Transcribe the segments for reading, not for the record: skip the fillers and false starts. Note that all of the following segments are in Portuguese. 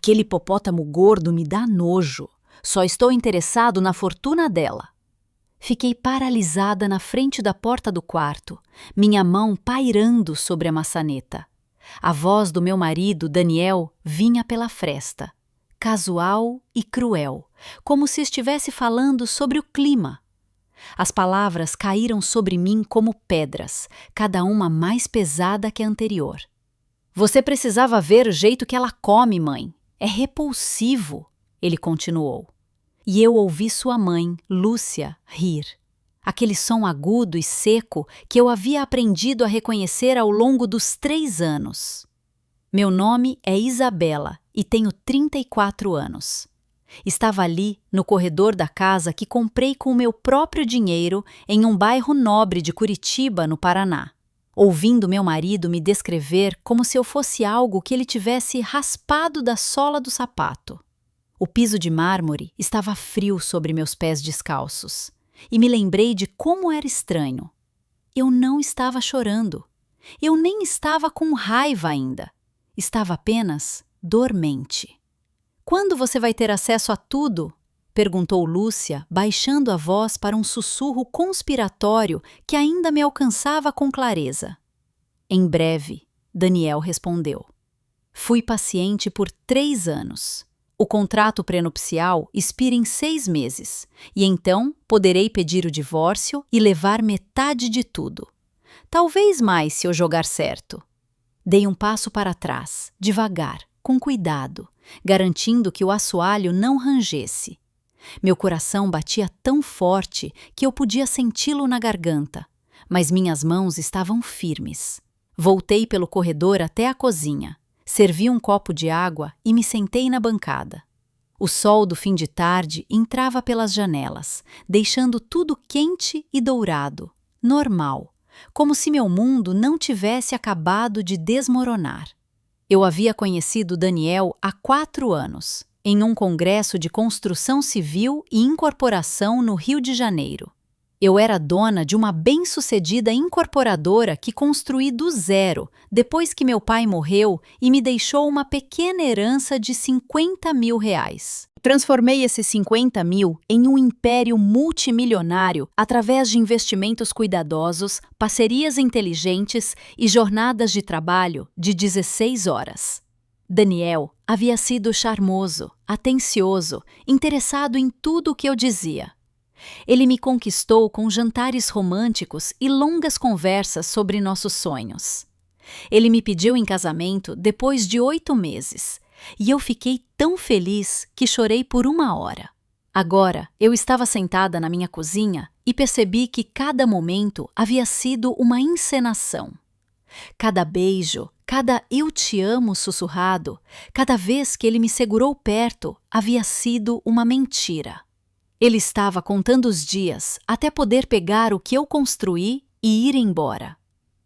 Aquele hipopótamo gordo me dá nojo. Só estou interessado na fortuna dela. Fiquei paralisada na frente da porta do quarto, minha mão pairando sobre a maçaneta. A voz do meu marido, Daniel, vinha pela fresta, casual e cruel, como se estivesse falando sobre o clima. As palavras caíram sobre mim como pedras, cada uma mais pesada que a anterior. Você precisava ver o jeito que ela come, mãe. É repulsivo, ele continuou. E eu ouvi sua mãe, Lúcia, rir. Aquele som agudo e seco que eu havia aprendido a reconhecer ao longo dos 3 anos. Meu nome é Isabela e tenho 34 anos. Estava ali, no corredor da casa que comprei com o meu próprio dinheiro em um bairro nobre de Curitiba, no Paraná, ouvindo meu marido me descrever como se eu fosse algo que ele tivesse raspado da sola do sapato. O piso de mármore estava frio sobre meus pés descalços, e me lembrei de como era estranho. Eu não estava chorando. Eu nem estava com raiva ainda. Estava apenas dormente. Quando você vai ter acesso a tudo? Perguntou Lúcia, baixando a voz para um sussurro conspiratório que ainda me alcançava com clareza. Em breve, Daniel respondeu. Fui paciente por 3 anos. O contrato prenupcial expira em 6 meses, e então poderei pedir o divórcio e levar metade de tudo. Talvez mais se eu jogar certo. Dei um passo para trás, devagar, com cuidado, garantindo que o assoalho não rangesse. Meu coração batia tão forte que eu podia senti-lo na garganta, mas minhas mãos estavam firmes. Voltei pelo corredor até a cozinha. Servi um copo de água e me sentei na bancada. O sol do fim de tarde entrava pelas janelas, deixando tudo quente e dourado, normal, como se meu mundo não tivesse acabado de desmoronar. Eu havia conhecido Daniel há 4 anos, em um congresso de construção civil e incorporação no Rio de Janeiro. Eu era dona de uma bem-sucedida incorporadora que construí do zero, depois que meu pai morreu e me deixou uma pequena herança de R$50 mil. Transformei esses 50 mil em um império multimilionário através de investimentos cuidadosos, parcerias inteligentes e jornadas de trabalho de 16 horas. Daniel havia sido charmoso, atencioso, interessado em tudo o que eu dizia. Ele me conquistou com jantares românticos e longas conversas sobre nossos sonhos. Ele me pediu em casamento depois de 8 meses, e eu fiquei tão feliz que chorei por 1 hora. Agora, eu estava sentada na minha cozinha e percebi que cada momento havia sido uma encenação. Cada beijo, cada eu te amo sussurrado, cada vez que ele me segurou perto, havia sido uma mentira. Ele estava contando os dias até poder pegar o que eu construí e ir embora.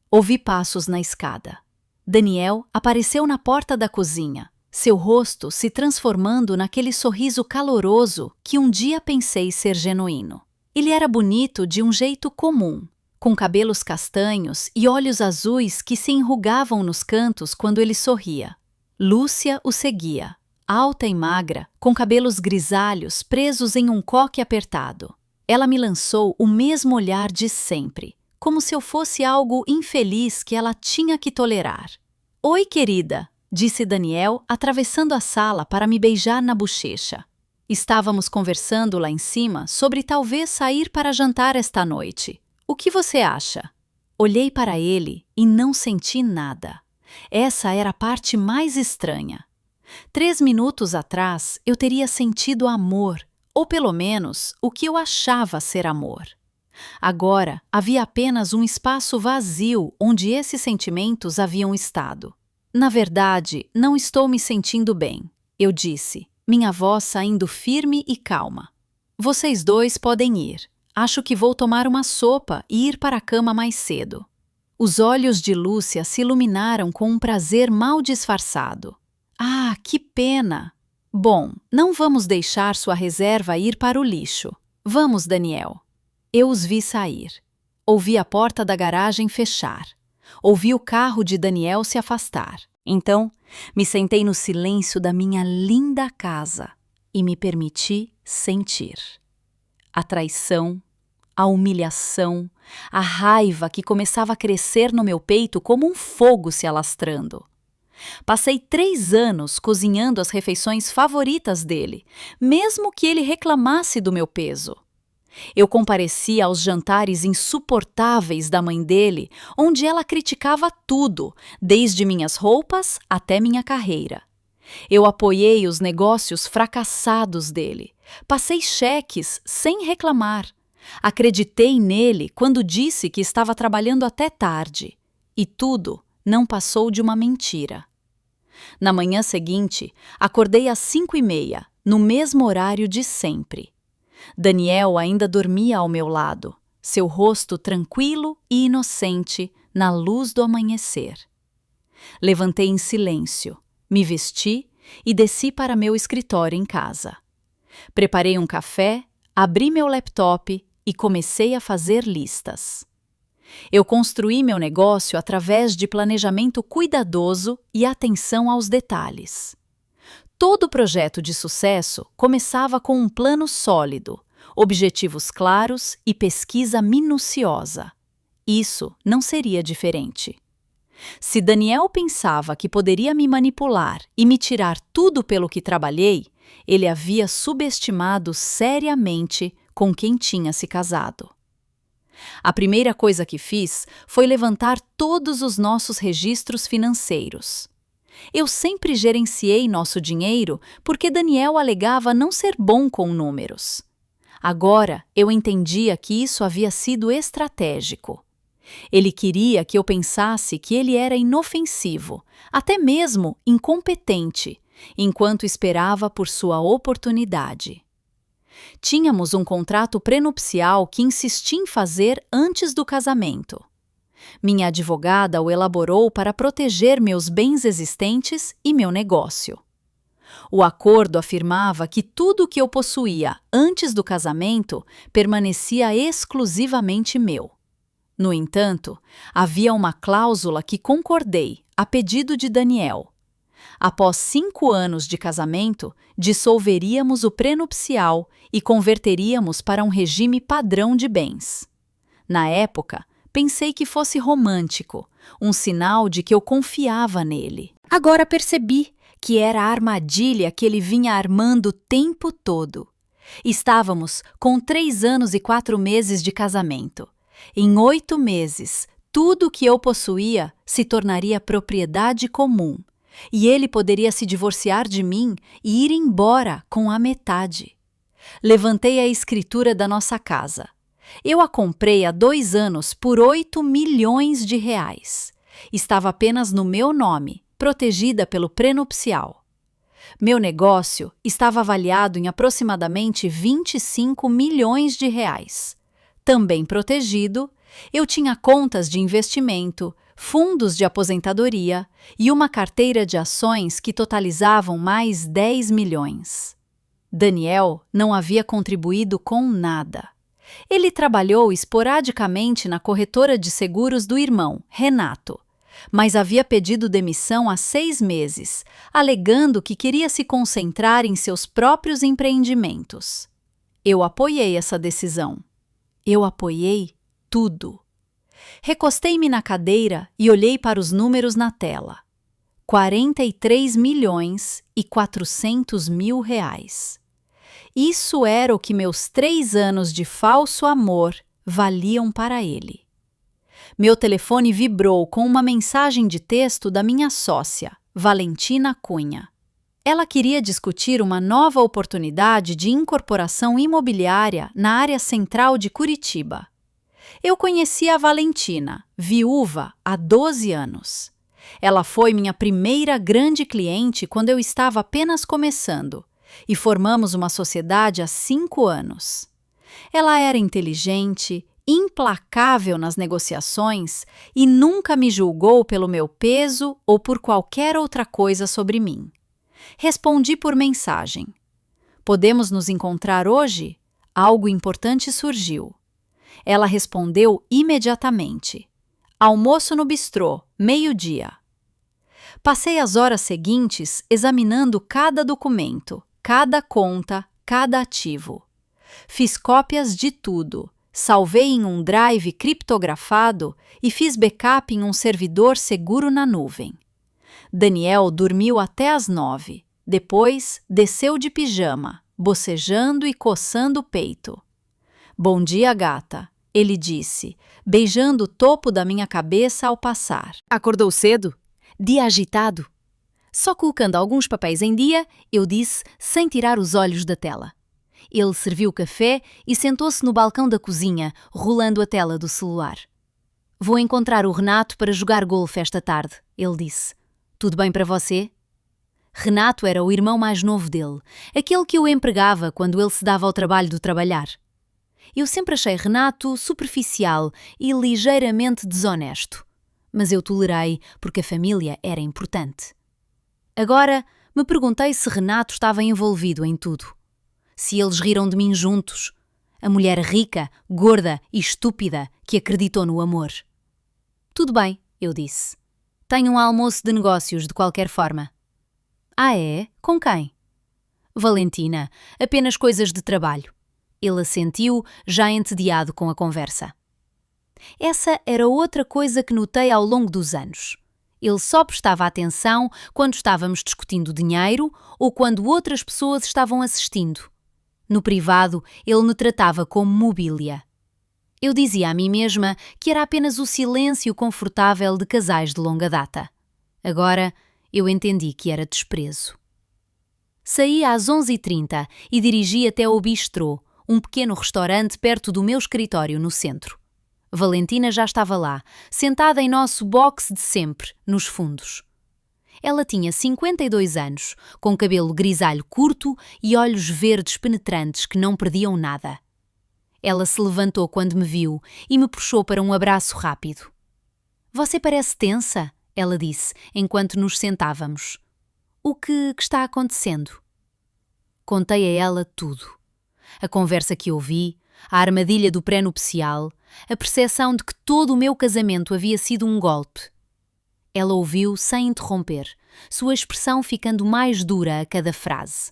Ouvi passos na escada. Daniel apareceu na porta da cozinha, seu rosto se transformando naquele sorriso caloroso que um dia pensei ser genuíno. Ele era bonito de um jeito comum, com cabelos castanhos e olhos azuis que se enrugavam nos cantos quando ele sorria. Lúcia o seguia, alta e magra, com cabelos grisalhos presos em um coque apertado. Ela me lançou o mesmo olhar de sempre, como se eu fosse algo infeliz que ela tinha que tolerar. Oi, querida, disse Daniel, atravessando a sala para me beijar na bochecha. Estávamos conversando lá em cima sobre talvez sair para jantar esta noite. O que você acha? Olhei para ele e não senti nada. Essa era a parte mais estranha. 3 minutos atrás, eu teria sentido amor, ou pelo menos o que eu achava ser amor. Agora, havia apenas um espaço vazio onde esses sentimentos haviam estado. Na verdade, não estou me sentindo bem, eu disse, minha voz saindo firme e calma. Vocês dois podem ir. Acho que vou tomar uma sopa e ir para a cama mais cedo. Os olhos de Lúcia se iluminaram com um prazer mal disfarçado. Ah, que pena! Bom, não vamos deixar sua reserva ir para o lixo. Vamos, Daniel. Eu os vi sair. Ouvi a porta da garagem fechar. Ouvi o carro de Daniel se afastar. Então, me sentei no silêncio da minha linda casa e me permiti sentir a traição, a humilhação, a raiva que começava a crescer no meu peito como um fogo se alastrando. Passei 3 anos cozinhando as refeições favoritas dele, mesmo que ele reclamasse do meu peso. Eu comparecia aos jantares insuportáveis da mãe dele, onde ela criticava tudo, desde minhas roupas até minha carreira. Eu apoiei os negócios fracassados dele. Passei cheques sem reclamar. Acreditei nele quando disse que estava trabalhando até tarde. E tudo não passou de uma mentira. Na manhã seguinte, acordei às 5h30, no mesmo horário de sempre. Daniel ainda dormia ao meu lado, seu rosto tranquilo e inocente na luz do amanhecer. Levantei em silêncio, me vesti e desci para meu escritório em casa. Preparei um café, abri meu laptop e comecei a fazer listas. Eu construí meu negócio através de planejamento cuidadoso e atenção aos detalhes. Todo projeto de sucesso começava com um plano sólido, objetivos claros e pesquisa minuciosa. Isso não seria diferente. Se Daniel pensava que poderia me manipular e me tirar tudo pelo que trabalhei, ele havia subestimado seriamente com quem tinha se casado. A primeira coisa que fiz foi levantar todos os nossos registros financeiros. Eu sempre gerenciei nosso dinheiro porque Daniel alegava não ser bom com números. Agora eu entendia que isso havia sido estratégico. Ele queria que eu pensasse que ele era inofensivo, até mesmo incompetente, enquanto esperava por sua oportunidade. Tínhamos um contrato prenupcial que insisti em fazer antes do casamento. Minha advogada o elaborou para proteger meus bens existentes e meu negócio. O acordo afirmava que tudo o que eu possuía antes do casamento permanecia exclusivamente meu. No entanto, havia uma cláusula que concordei, a pedido de Daniel. Após 5 anos de casamento, dissolveríamos o prenupcial e converteríamos para um regime padrão de bens. Na época, pensei que fosse romântico, um sinal de que eu confiava nele. Agora percebi que era a armadilha que ele vinha armando o tempo todo. Estávamos com 3 anos e 4 meses de casamento. Em 8 meses, tudo o que eu possuía se tornaria propriedade comum, e ele poderia se divorciar de mim e ir embora com a metade. Levantei a escritura da nossa casa. Eu a comprei há 2 anos por R$ 8 milhões. Estava apenas no meu nome, protegida pelo prenupcial. Meu negócio estava avaliado em aproximadamente R$ 25 milhões. Também protegido, eu tinha contas de investimento, fundos de aposentadoria e uma carteira de ações que totalizavam mais 10 milhões. Daniel não havia contribuído com nada. Ele trabalhou esporadicamente na corretora de seguros do irmão, Renato, mas havia pedido demissão há 6 meses, alegando que queria se concentrar em seus próprios empreendimentos. Eu apoiei essa decisão. Eu apoiei tudo. Recostei-me na cadeira e olhei para os números na tela. 43 milhões e 400 mil reais. Isso era o que meus 3 anos de falso amor valiam para ele. Meu telefone vibrou com uma mensagem de texto da minha sócia, Valentina Cunha. Ela queria discutir uma nova oportunidade de incorporação imobiliária na área central de Curitiba. Eu conhecia a Valentina, viúva, há 12 anos. Ela foi minha primeira grande cliente quando eu estava apenas começando, e formamos uma sociedade há 5 anos. Ela era inteligente, implacável nas negociações e nunca me julgou pelo meu peso ou por qualquer outra coisa sobre mim. Respondi por mensagem. Podemos nos encontrar hoje? Algo importante surgiu. Ela respondeu imediatamente. Almoço no bistrô, 12h. Passei as horas seguintes examinando cada documento, cada conta, cada ativo. Fiz cópias de tudo, salvei em um drive criptografado e fiz backup em um servidor seguro na nuvem. Daniel dormiu até às 9. Depois, desceu de pijama, bocejando e coçando o peito. "Bom dia, gata", ele disse, beijando o topo da minha cabeça ao passar. Acordou cedo? Dia agitado? Só colocando alguns papéis em dia, eu disse, sem tirar os olhos da tela. Ele serviu o café e sentou-se no balcão da cozinha, rolando a tela do celular. "Vou encontrar o Renato para jogar golfe esta tarde", ele disse. "Tudo bem para você?" Renato era o irmão mais novo dele, aquele que o empregava quando ele se dava ao trabalho de trabalhar. Eu sempre achei Renato superficial e ligeiramente desonesto, mas eu tolerei porque a família era importante. Agora, me perguntei se Renato estava envolvido em tudo. Se eles riram de mim juntos. A mulher rica, gorda e estúpida que acreditou no amor. "Tudo bem", eu disse. "Tenho um almoço de negócios de qualquer forma." "Ah, é? Com quem?" "Valentina, apenas coisas de trabalho." Ele assentiu, já entediado com a conversa. Essa era outra coisa que notei ao longo dos anos. Ele só prestava atenção quando estávamos discutindo dinheiro ou quando outras pessoas estavam assistindo. No privado, ele me tratava como mobília. Eu dizia a mim mesma que era apenas o silêncio confortável de casais de longa data. Agora, eu entendi que era desprezo. Saí às 11h30 e dirigi até ao Bistrô, um pequeno restaurante perto do meu escritório no centro. Valentina já estava lá, sentada em nosso boxe de sempre, nos fundos. Ela tinha 52 anos, com cabelo grisalho curto e olhos verdes penetrantes que não perdiam nada. Ela se levantou quando me viu e me puxou para um abraço rápido. "Você parece tensa", ela disse, enquanto nos sentávamos. O que está acontecendo?" Contei a ela tudo. A conversa que ouvi, a armadilha do pré-nupcial, a percepção de que todo o meu casamento havia sido um golpe. Ela ouviu sem interromper, sua expressão ficando mais dura a cada frase.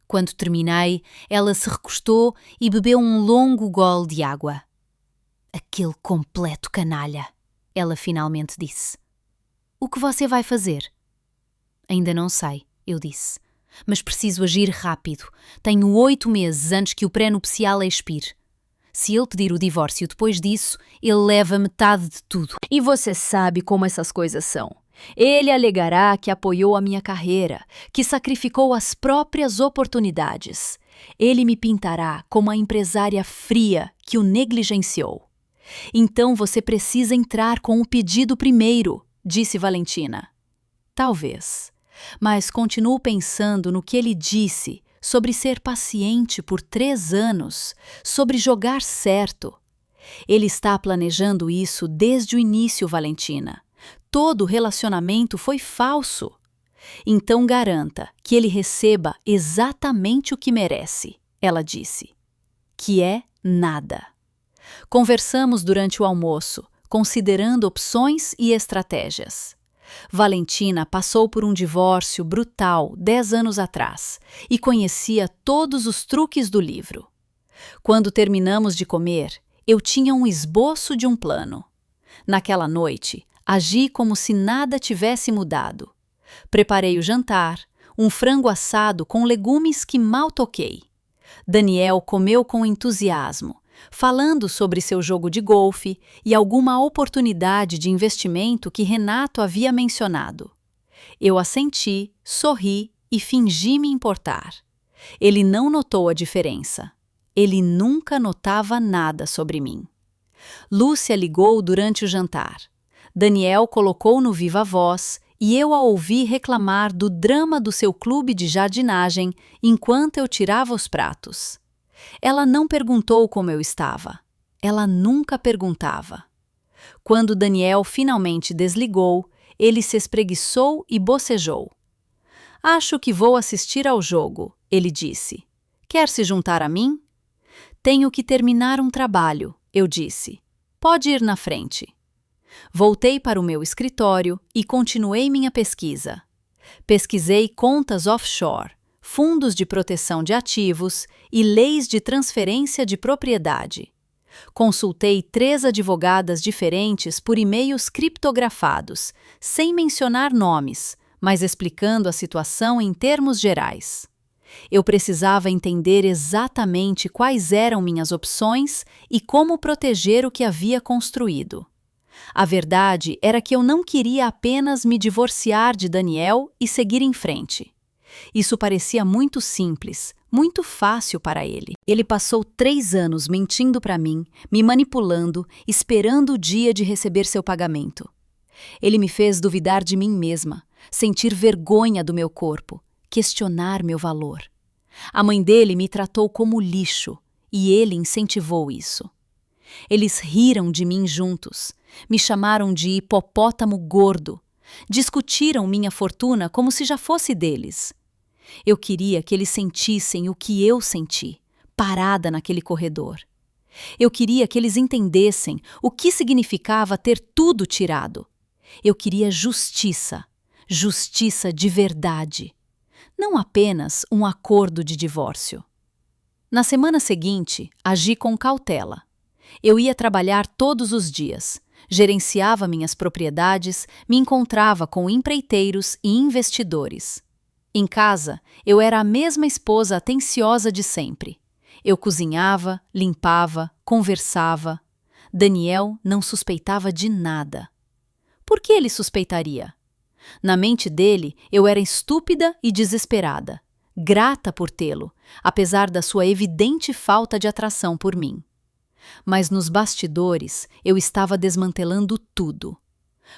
Quando terminei, ela se recostou e bebeu um longo gole de água. "Aquele completo canalha", ela finalmente disse. "O que você vai fazer?" "Ainda não sei", eu disse. "Mas preciso agir rápido. Tenho 8 meses antes que o pré-nupcial expire. Se ele pedir o divórcio depois disso, ele leva metade de tudo. E você sabe como essas coisas são. Ele alegará que apoiou a minha carreira, que sacrificou as próprias oportunidades. Ele me pintará como a empresária fria que o negligenciou. Então você precisa entrar com o pedido primeiro", disse Valentina. "Talvez. Mas continuo pensando no que ele disse sobre ser paciente por 3 anos, sobre jogar certo. Ele está planejando isso desde o início, Valentina. Todo o relacionamento foi falso. Então garanta que ele receba exatamente o que merece", ela disse. Que é nada. Conversamos durante o almoço, considerando opções e estratégias. Valentina passou por um divórcio brutal 10 anos atrás e conhecia todos os truques do livro. Quando terminamos de comer, eu tinha um esboço de um plano. Naquela noite, agi como se nada tivesse mudado. Preparei o jantar, um frango assado com legumes que mal toquei. Daniel comeu com entusiasmo, falando sobre seu jogo de golfe e alguma oportunidade de investimento que Renato havia mencionado. Eu assenti, sorri e fingi me importar. Ele não notou a diferença. Ele nunca notava nada sobre mim. Lúcia ligou durante o jantar. Daniel colocou no viva voz e eu a ouvi reclamar do drama do seu clube de jardinagem enquanto eu tirava os pratos. Ela não perguntou como eu estava. Ela nunca perguntava. Quando Daniel finalmente desligou, ele se espreguiçou e bocejou. "Acho que vou assistir ao jogo", ele disse. "Quer se juntar a mim?" "Tenho que terminar um trabalho", eu disse. "Pode ir na frente." Voltei para o meu escritório e continuei minha pesquisa. Pesquisei contas offshore, fundos de proteção de ativos e leis de transferência de propriedade. Consultei 3 advogadas diferentes por e-mails criptografados, sem mencionar nomes, mas explicando a situação em termos gerais. Eu precisava entender exatamente quais eram minhas opções e como proteger o que havia construído. A verdade era que eu não queria apenas me divorciar de Daniel e seguir em frente. Isso parecia muito simples, muito fácil para ele. Ele passou 3 anos mentindo para mim, me manipulando, esperando o dia de receber seu pagamento. Ele me fez duvidar de mim mesma, sentir vergonha do meu corpo, questionar meu valor. A mãe dele me tratou como lixo e ele incentivou isso. Eles riram de mim juntos, me chamaram de hipopótamo gordo, discutiram minha fortuna como se já fosse deles. Eu queria que eles sentissem o que eu senti, parada naquele corredor. Eu queria que eles entendessem o que significava ter tudo tirado. Eu queria justiça, justiça de verdade, não apenas um acordo de divórcio. Na semana seguinte, agi com cautela. Eu ia trabalhar todos os dias, gerenciava minhas propriedades, me encontrava com empreiteiros e investidores. Em casa, eu era a mesma esposa atenciosa de sempre. Eu cozinhava, limpava, conversava. Daniel não suspeitava de nada. Por que ele suspeitaria? Na mente dele, eu era estúpida e desesperada, grata por tê-lo, apesar da sua evidente falta de atração por mim. Mas nos bastidores, eu estava desmantelando tudo.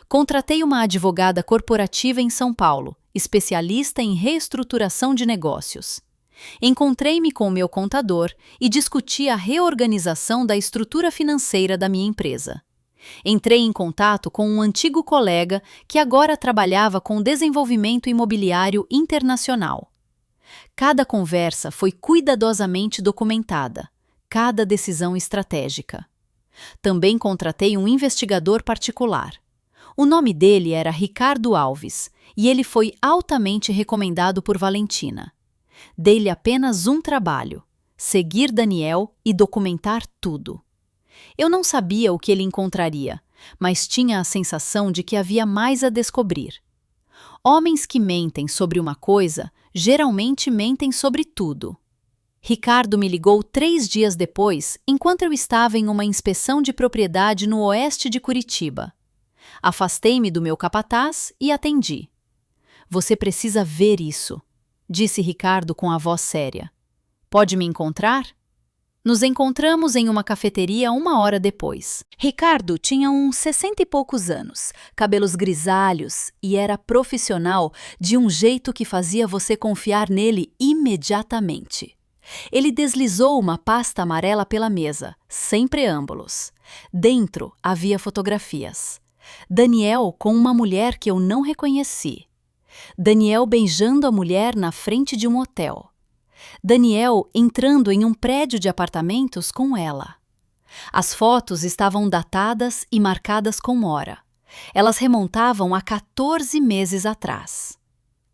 Contratei uma advogada corporativa em São Paulo, especialista em reestruturação de negócios. Encontrei-me com o meu contador e discuti a reorganização da estrutura financeira da minha empresa. Entrei em contato com um antigo colega que agora trabalhava com desenvolvimento imobiliário internacional. Cada conversa foi cuidadosamente documentada, cada decisão estratégica. Também contratei um investigador particular. O nome dele era Ricardo Alves e ele foi altamente recomendado por Valentina. Dei-lhe apenas um trabalho: seguir Daniel e documentar tudo. Eu não sabia o que ele encontraria, mas tinha a sensação de que havia mais a descobrir. Homens que mentem sobre uma coisa geralmente mentem sobre tudo. Ricardo me ligou 3 dias depois, enquanto eu estava em uma inspeção de propriedade no oeste de Curitiba. Afastei-me do meu capataz e atendi. "Você precisa ver isso", disse Ricardo com a voz séria. "Pode me encontrar?" Nos encontramos em uma cafeteria 1 hora depois. Ricardo tinha uns 60 e poucos anos, cabelos grisalhos e era profissional de um jeito que fazia você confiar nele imediatamente. Ele deslizou uma pasta amarela pela mesa, sem preâmbulos. Dentro havia fotografias. Daniel com uma mulher que eu não reconheci. Daniel beijando a mulher na frente de um hotel. Daniel entrando em um prédio de apartamentos com ela. As fotos estavam datadas e marcadas com hora. Elas remontavam a 14 meses atrás.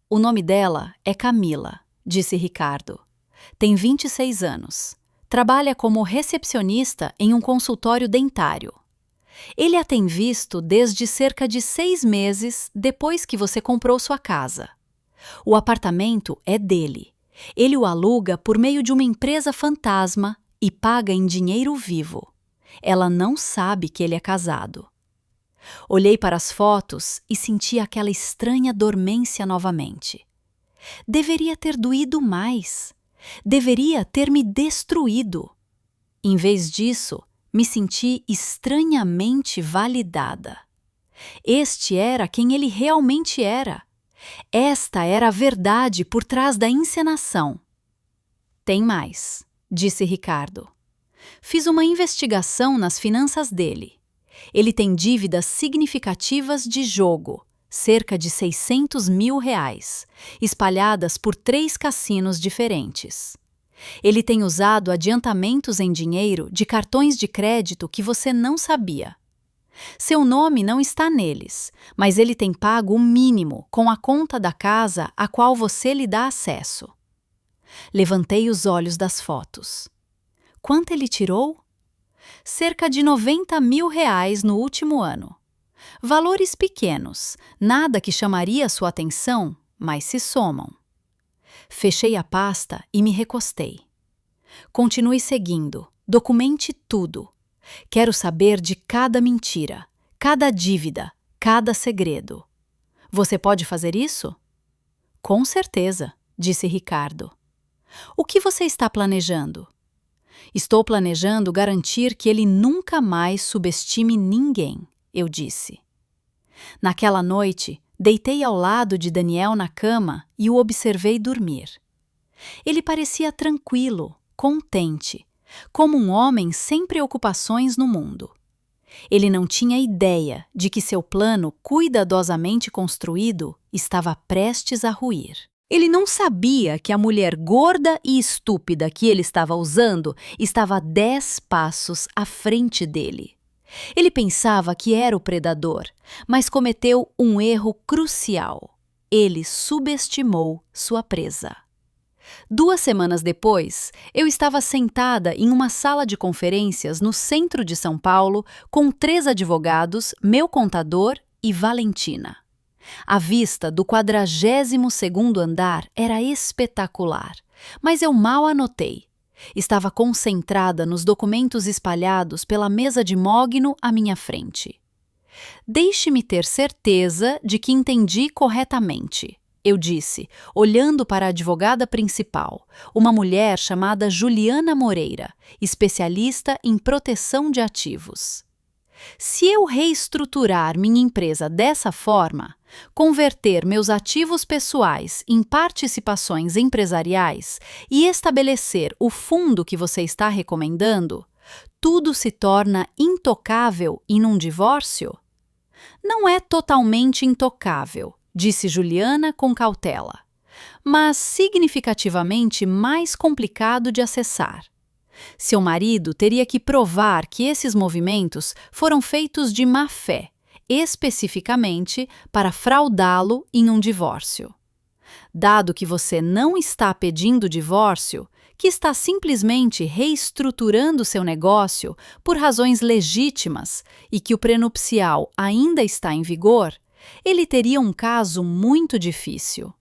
"O nome dela é Camila", disse Ricardo. "Tem 26 anos. Trabalha como recepcionista em um consultório dentário. Ele a tem visto desde cerca de 6 meses depois que você comprou sua casa. O apartamento é dele. Ele o aluga por meio de uma empresa fantasma e paga em dinheiro vivo. Ela não sabe que ele é casado." Olhei para as fotos e senti aquela estranha dormência novamente. Deveria ter doído mais. Deveria ter me destruído. Em vez disso, me senti estranhamente validada. Este era quem ele realmente era. Esta era a verdade por trás da encenação. "Tem mais", disse Ricardo. "Fiz uma investigação nas finanças dele. Ele tem dívidas significativas de jogo, cerca de R$600 mil, espalhadas por 3 cassinos diferentes. Ele tem usado adiantamentos em dinheiro de cartões de crédito que você não sabia. Seu nome não está neles, mas ele tem pago o mínimo com a conta da casa a qual você lhe dá acesso. Levantei os olhos das fotos. Quanto ele tirou? Cerca de R$ 90.000 no último ano. Valores pequenos, nada que chamaria sua atenção, mas se somam. Fechei a pasta e me recostei. Continue seguindo, documente tudo. Quero saber de cada mentira, cada dívida, cada segredo. Você pode fazer isso? Com certeza, disse Ricardo. O que você está planejando? Estou planejando garantir que ele nunca mais subestime ninguém, eu disse. Naquela noite, deitei ao lado de Daniel na cama e o observei dormir. Ele parecia tranquilo, contente, como um homem sem preocupações no mundo. Ele não tinha ideia de que seu plano cuidadosamente construído estava prestes a ruir. Ele não sabia que a mulher gorda e estúpida que ele estava usando estava 10 passos à frente dele. Ele pensava que era o predador, mas cometeu um erro crucial. Ele subestimou sua presa. 2 semanas depois, eu estava sentada em uma sala de conferências no centro de São Paulo com 3 advogados, meu contador e Valentina. A vista do 42º andar era espetacular, mas eu mal a notei. Estava concentrada nos documentos espalhados pela mesa de mogno à minha frente. Deixe-me ter certeza de que entendi corretamente, eu disse, olhando para a advogada principal, uma mulher chamada Juliana Moreira, especialista em proteção de ativos. Se eu reestruturar minha empresa dessa forma, converter meus ativos pessoais em participações empresariais e estabelecer o fundo que você está recomendando, tudo se torna intocável em um divórcio? Não é totalmente intocável, disse Juliana com cautela, mas significativamente mais complicado de acessar. Seu marido teria que provar que esses movimentos foram feitos de má fé, especificamente para fraudá-lo em um divórcio. Dado que você não está pedindo divórcio, que está simplesmente reestruturando seu negócio por razões legítimas e que o prenupcial ainda está em vigor, ele teria um caso muito difícil.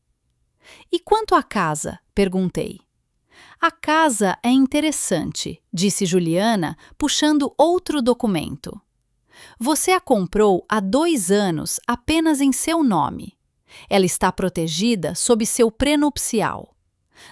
E quanto à casa? Perguntei. A casa é interessante, disse Juliana, puxando outro documento. Você a comprou há 2 anos apenas em seu nome. Ela está protegida sob seu prenupcial.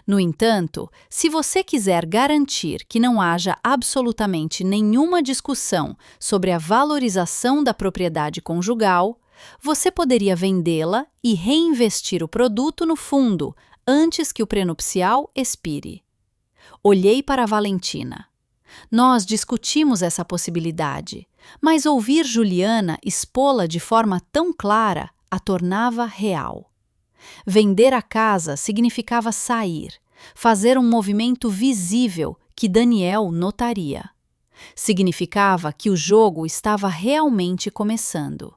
No entanto, se você quiser garantir que não haja absolutamente nenhuma discussão sobre a valorização da propriedade conjugal, você poderia vendê-la e reinvestir o produto no fundo antes que o prenupcial expire. Olhei para a Valentina. Nós discutimos essa possibilidade, mas ouvir Juliana expô-la de forma tão clara a tornava real. Vender a casa significava sair, fazer um movimento visível que Daniel notaria. Significava que o jogo estava realmente começando.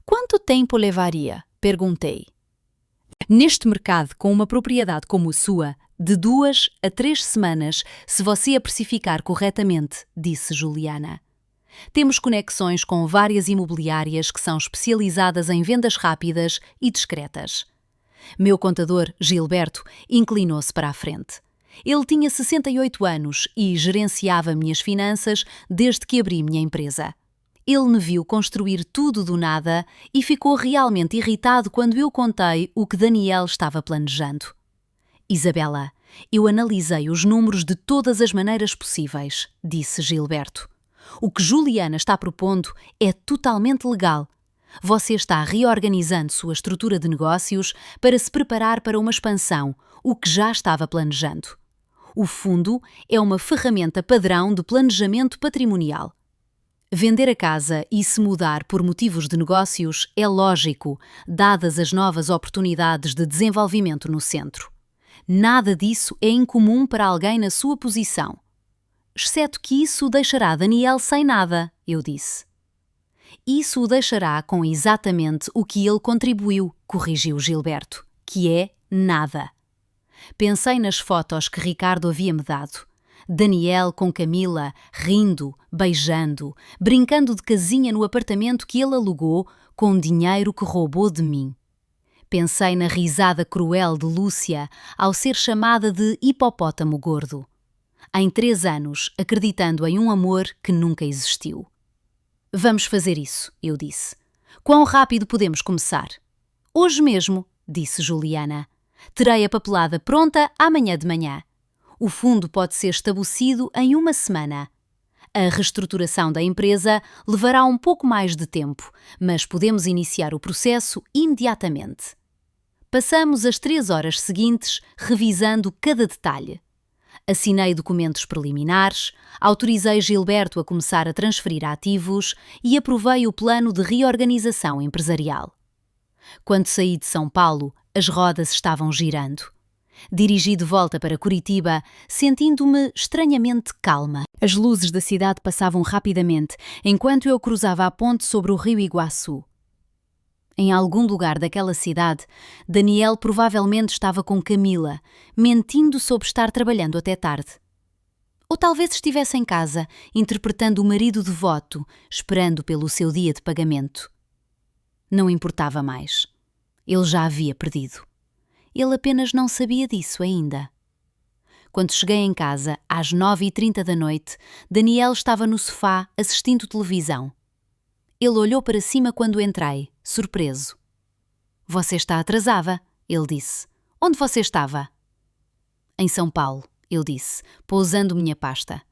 Quanto tempo levaria? Perguntei. Neste mercado, com uma propriedade como a sua, de 2 a 3 semanas, se você a precificar corretamente, disse Juliana. Temos conexões com várias imobiliárias que são especializadas em vendas rápidas e discretas. Meu contador, Gilberto, inclinou-se para a frente. Ele tinha 68 anos e gerenciava minhas finanças desde que abri minha empresa. Ele me viu construir tudo do nada e ficou realmente irritado quando eu contei o que Daniel estava planejando. Isabela, eu analisei os números de todas as maneiras possíveis, disse Gilberto. O que Juliana está propondo é totalmente legal. Você está reorganizando sua estrutura de negócios para se preparar para uma expansão, o que já estava planejando. O fundo é uma ferramenta padrão de planejamento patrimonial. Vender a casa e se mudar por motivos de negócios é lógico, dadas as novas oportunidades de desenvolvimento no centro. Nada disso é incomum para alguém na sua posição. Exceto que isso deixará Daniel sem nada, eu disse. Isso o deixará com exatamente o que ele contribuiu, corrigiu Gilberto, que é nada. Pensei nas fotos que Ricardo havia-me dado. Daniel com Camila, rindo, beijando, brincando de casinha no apartamento que ele alugou com dinheiro que roubou de mim. Pensei na risada cruel de Lúcia ao ser chamada de hipopótamo gordo. Em 3 anos, acreditando em um amor que nunca existiu. Vamos fazer isso, eu disse. Quão rápido podemos começar? Hoje mesmo, disse Juliana. Terei a papelada pronta amanhã de manhã. O fundo pode ser estabelecido em 1 semana. A reestruturação da empresa levará um pouco mais de tempo, mas podemos iniciar o processo imediatamente. Passamos as 3 horas seguintes revisando cada detalhe. Assinei documentos preliminares, autorizei Gilberto a começar a transferir ativos e aprovei o plano de reorganização empresarial. Quando saí de São Paulo, as rodas estavam girando. Dirigi de volta para Curitiba, sentindo-me estranhamente calma. As luzes da cidade passavam rapidamente, enquanto eu cruzava a ponte sobre o rio Iguaçu. Em algum lugar daquela cidade, Daniel provavelmente estava com Camila, mentindo sobre estar trabalhando até tarde. Ou talvez estivesse em casa, interpretando o marido devoto, esperando pelo seu dia de pagamento. Não importava mais. Ele já havia perdido. Ele apenas não sabia disso ainda. Quando cheguei em casa, às 9h30 da noite, Daniel estava no sofá assistindo televisão. Ele olhou para cima quando entrei, surpreso. Você está atrasada, ele disse. Onde você estava? Em São Paulo, eu disse, pousando minha pasta.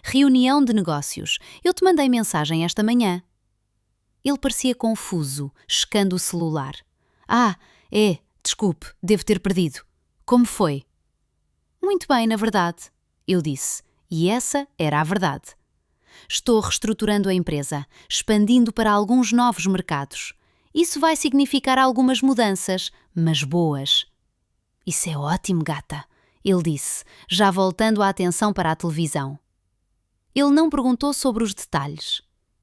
Reunião de negócios. Eu te mandei mensagem esta manhã. Ele parecia confuso, checando o celular. Desculpe, devo ter perdido. Como foi? Muito bem, na verdade, eu disse. E essa era a verdade. Estou reestruturando a empresa, expandindo para alguns novos mercados. Isso vai significar algumas mudanças, mas boas. Isso é ótimo, gata, ele disse, já voltando a atenção para a televisão. Ele não perguntou sobre os detalhes.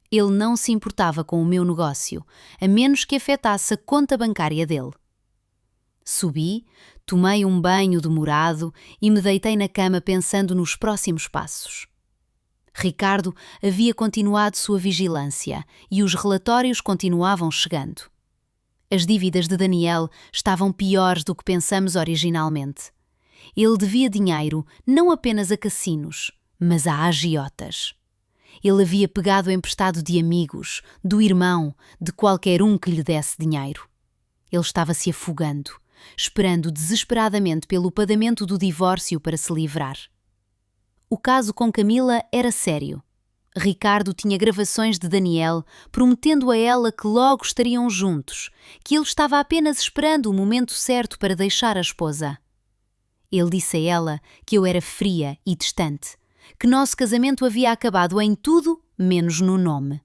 Ele não se importava com o meu negócio, a menos que afetasse a conta bancária dele. Subi, tomei um banho demorado e me deitei na cama pensando nos próximos passos. Ricardo havia continuado sua vigilância e os relatórios continuavam chegando. As dívidas de Daniel estavam piores do que pensamos originalmente. Ele devia dinheiro não apenas a cassinos, mas a agiotas. Ele havia pegado emprestado de amigos, do irmão, de qualquer um que lhe desse dinheiro. Ele estava se afogando, esperando desesperadamente pelo pagamento do divórcio para se livrar. O caso com Camila era sério. Ricardo tinha gravações de Daniel prometendo a ela que logo estariam juntos, que ele estava apenas esperando o momento certo para deixar a esposa. Ele disse a ela que eu era fria e distante, que nosso casamento havia acabado em tudo menos no nome.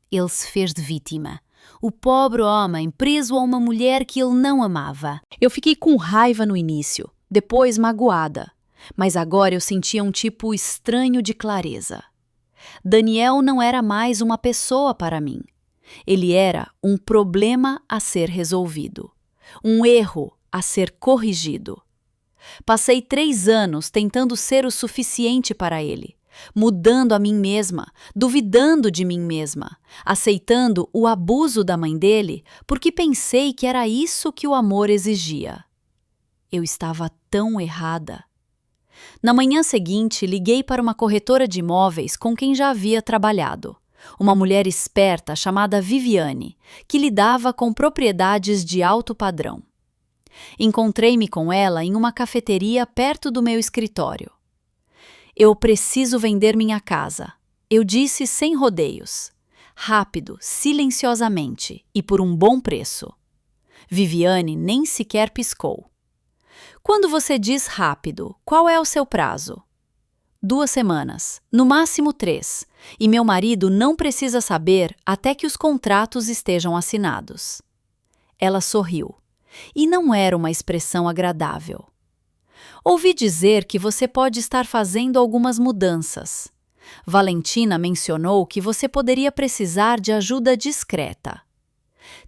Ele se fez de vítima. O pobre homem preso a uma mulher que ele não amava. Eu fiquei com raiva no início, depois magoada. Mas agora eu sentia um tipo estranho de clareza. Daniel não era mais uma pessoa para mim. Ele era um problema a ser resolvido. Um erro a ser corrigido. Passei 3 anos tentando ser o suficiente para ele, mudando a mim mesma, duvidando de mim mesma, aceitando o abuso da mãe dele porque pensei que era isso que o amor exigia. Eu estava tão errada. Na manhã seguinte, liguei para uma corretora de imóveis com quem já havia trabalhado. Uma mulher esperta chamada Viviane, que lidava com propriedades de alto padrão. Encontrei-me com ela em uma cafeteria perto do meu escritório. Eu preciso vender minha casa, eu disse sem rodeios. Rápido, silenciosamente e por um bom preço. Viviane nem sequer piscou. Quando você diz rápido, qual é o seu prazo? 2 semanas, no máximo 3, e meu marido não precisa saber até que os contratos estejam assinados. Ela sorriu, e não era uma expressão agradável. Ouvi dizer que você pode estar fazendo algumas mudanças. Valentina mencionou que você poderia precisar de ajuda discreta.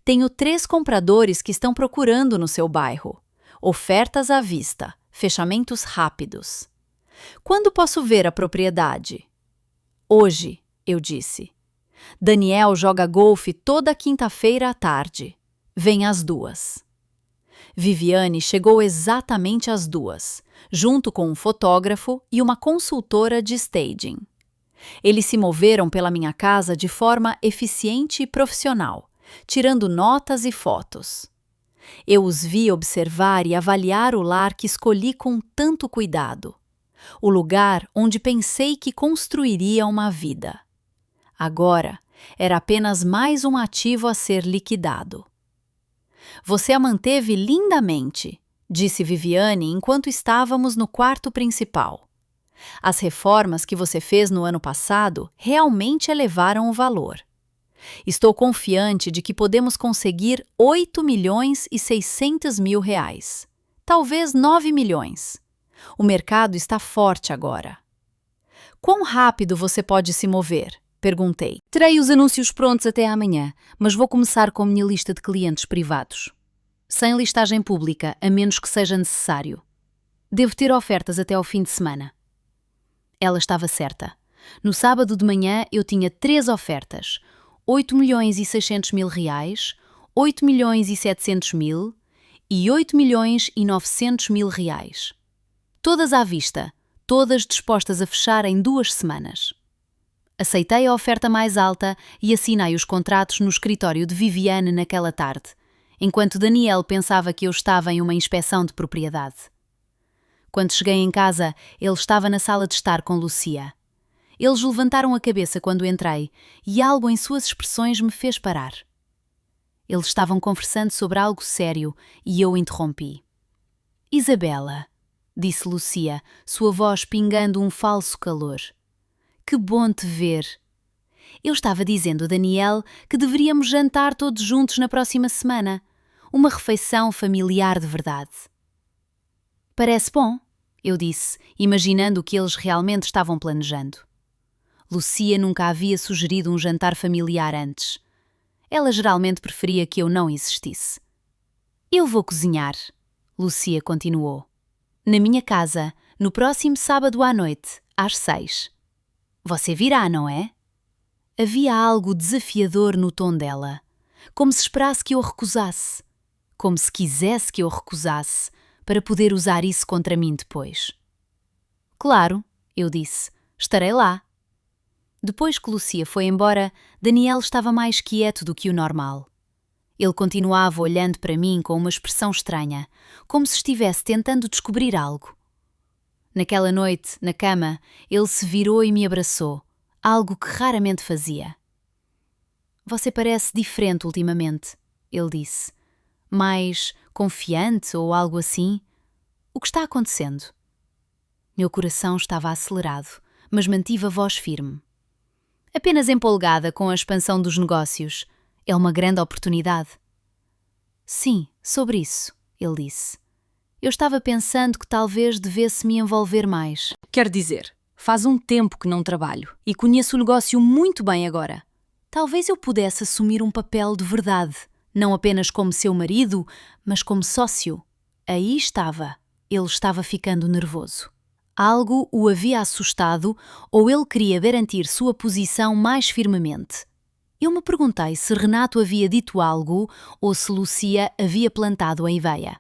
Tenho 3 compradores que estão procurando no seu bairro. Ofertas à vista, fechamentos rápidos. Quando posso ver a propriedade? Hoje, eu disse. Daniel joga golfe toda quinta-feira à tarde. Vem às 2. Viviane chegou exatamente às 2, junto com um fotógrafo e uma consultora de staging. Eles se moveram pela minha casa de forma eficiente e profissional, tirando notas e fotos. Eu os vi observar e avaliar o lar que escolhi com tanto cuidado. O lugar onde pensei que construiria uma vida. Agora, era apenas mais um ativo a ser liquidado. Você a manteve lindamente, disse Viviane enquanto estávamos no quarto principal. As reformas que você fez no ano passado realmente elevaram o valor. Estou confiante de que podemos conseguir 8.600.000 reais. Talvez 9 milhões. O mercado está forte agora. Quão rápido você pode se mover? Perguntei. Terei os anúncios prontos até amanhã, mas vou começar com a minha lista de clientes privados. Sem listagem pública, a menos que seja necessário. Devo ter ofertas até ao fim de semana. Ela estava certa. No sábado de manhã eu tinha 3 ofertas. 8.600.000 reais, 8.700.000 e 8.900.000 reais. Todas à vista, todas dispostas a fechar em 2 semanas. Aceitei a oferta mais alta e assinei os contratos no escritório de Viviane naquela tarde, enquanto Daniel pensava que eu estava em uma inspeção de propriedade. Quando cheguei em casa, ele estava na sala de estar com Lucia. Eles levantaram a cabeça quando entrei e algo em suas expressões me fez parar. Eles estavam conversando sobre algo sério e eu interrompi. Isabela, disse Lucia, sua voz pingando um falso calor. Que bom te ver. Eu estava dizendo a Daniel que deveríamos jantar todos juntos na próxima semana. Uma refeição familiar de verdade. Parece bom, eu disse, imaginando o que eles realmente estavam planejando. Lucia nunca havia sugerido um jantar familiar antes. Ela geralmente preferia que eu não existisse. Eu vou cozinhar, Lucia continuou. Na minha casa, no próximo sábado à noite, às 6. Você virá, não é? Havia algo desafiador no tom dela, como se esperasse que eu recusasse, como se quisesse que eu recusasse, para poder usar isso contra mim depois. Claro, eu disse, estarei lá. Depois que Lucia foi embora, Daniel estava mais quieto do que o normal. Ele continuava olhando para mim com uma expressão estranha, como se estivesse tentando descobrir algo. Naquela noite, na cama, ele se virou e me abraçou, algo que raramente fazia. Você parece diferente ultimamente, ele disse. Mais confiante ou algo assim? O que está acontecendo? Meu coração estava acelerado, mas mantive a voz firme. Apenas empolgada com a expansão dos negócios. É uma grande oportunidade. Sim, sobre isso, ele disse. Eu estava pensando que talvez devesse me envolver mais. Quer dizer, faz um tempo que não trabalho e conheço o negócio muito bem agora. Talvez eu pudesse assumir um papel de verdade, não apenas como seu marido, mas como sócio. Aí estava. Ele estava ficando nervoso. Algo o havia assustado ou ele queria garantir sua posição mais firmemente. Eu me perguntei se Renato havia dito algo ou se Lucia havia plantado a ideia.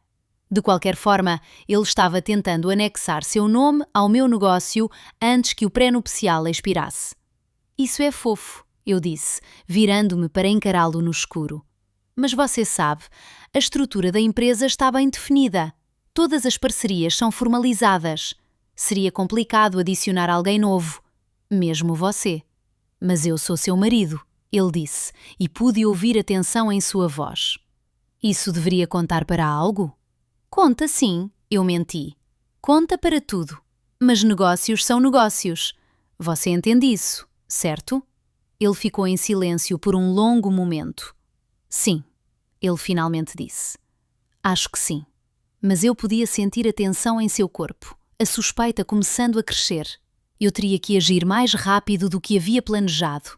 De qualquer forma, ele estava tentando anexar seu nome ao meu negócio antes que o pré-nupcial expirasse. Isso é fofo, eu disse, virando-me para encará-lo no escuro. Mas você sabe, a estrutura da empresa está bem definida. Todas as parcerias são formalizadas. Seria complicado adicionar alguém novo, mesmo você. Mas eu sou seu marido, ele disse, e pude ouvir a tensão em sua voz. Isso deveria contar para algo? Conta sim, eu menti. Conta para tudo. Mas negócios são negócios. Você entende isso, certo? Ele ficou em silêncio por um longo momento. Sim, ele finalmente disse. Acho que sim. Mas eu podia sentir a tensão em seu corpo, a suspeita começando a crescer. Eu teria que agir mais rápido do que havia planejado.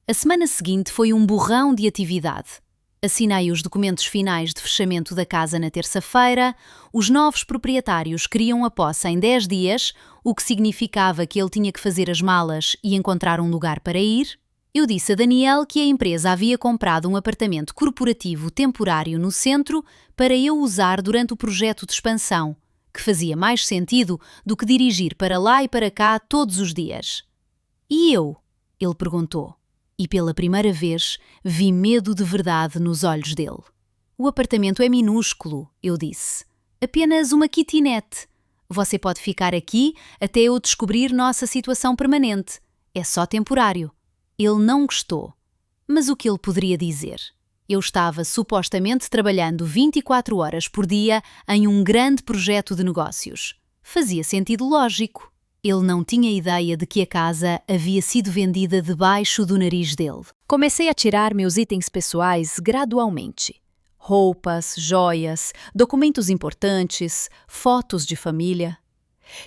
A semana seguinte foi um borrão de atividade. Assinei os documentos finais de fechamento da casa na terça-feira. Os novos proprietários queriam a posse em 10 dias, o que significava que ele tinha que fazer as malas e encontrar um lugar para ir. Eu disse a Daniel que a empresa havia comprado um apartamento corporativo temporário no centro para eu usar durante o projeto de expansão, que fazia mais sentido do que dirigir para lá e para cá todos os dias. E eu? Ele perguntou. E pela primeira vez vi medo de verdade nos olhos dele. O apartamento é minúsculo, eu disse. Apenas uma kitnet. Você pode ficar aqui até eu descobrir nossa situação permanente. É só temporário. Ele não gostou. Mas o que ele poderia dizer? Eu estava supostamente trabalhando 24 horas por dia em um grande projeto de negócios. Fazia sentido lógico. Ele não tinha ideia de que a casa havia sido vendida debaixo do nariz dele. Comecei a tirar meus itens pessoais gradualmente. Roupas, joias, documentos importantes, fotos de família.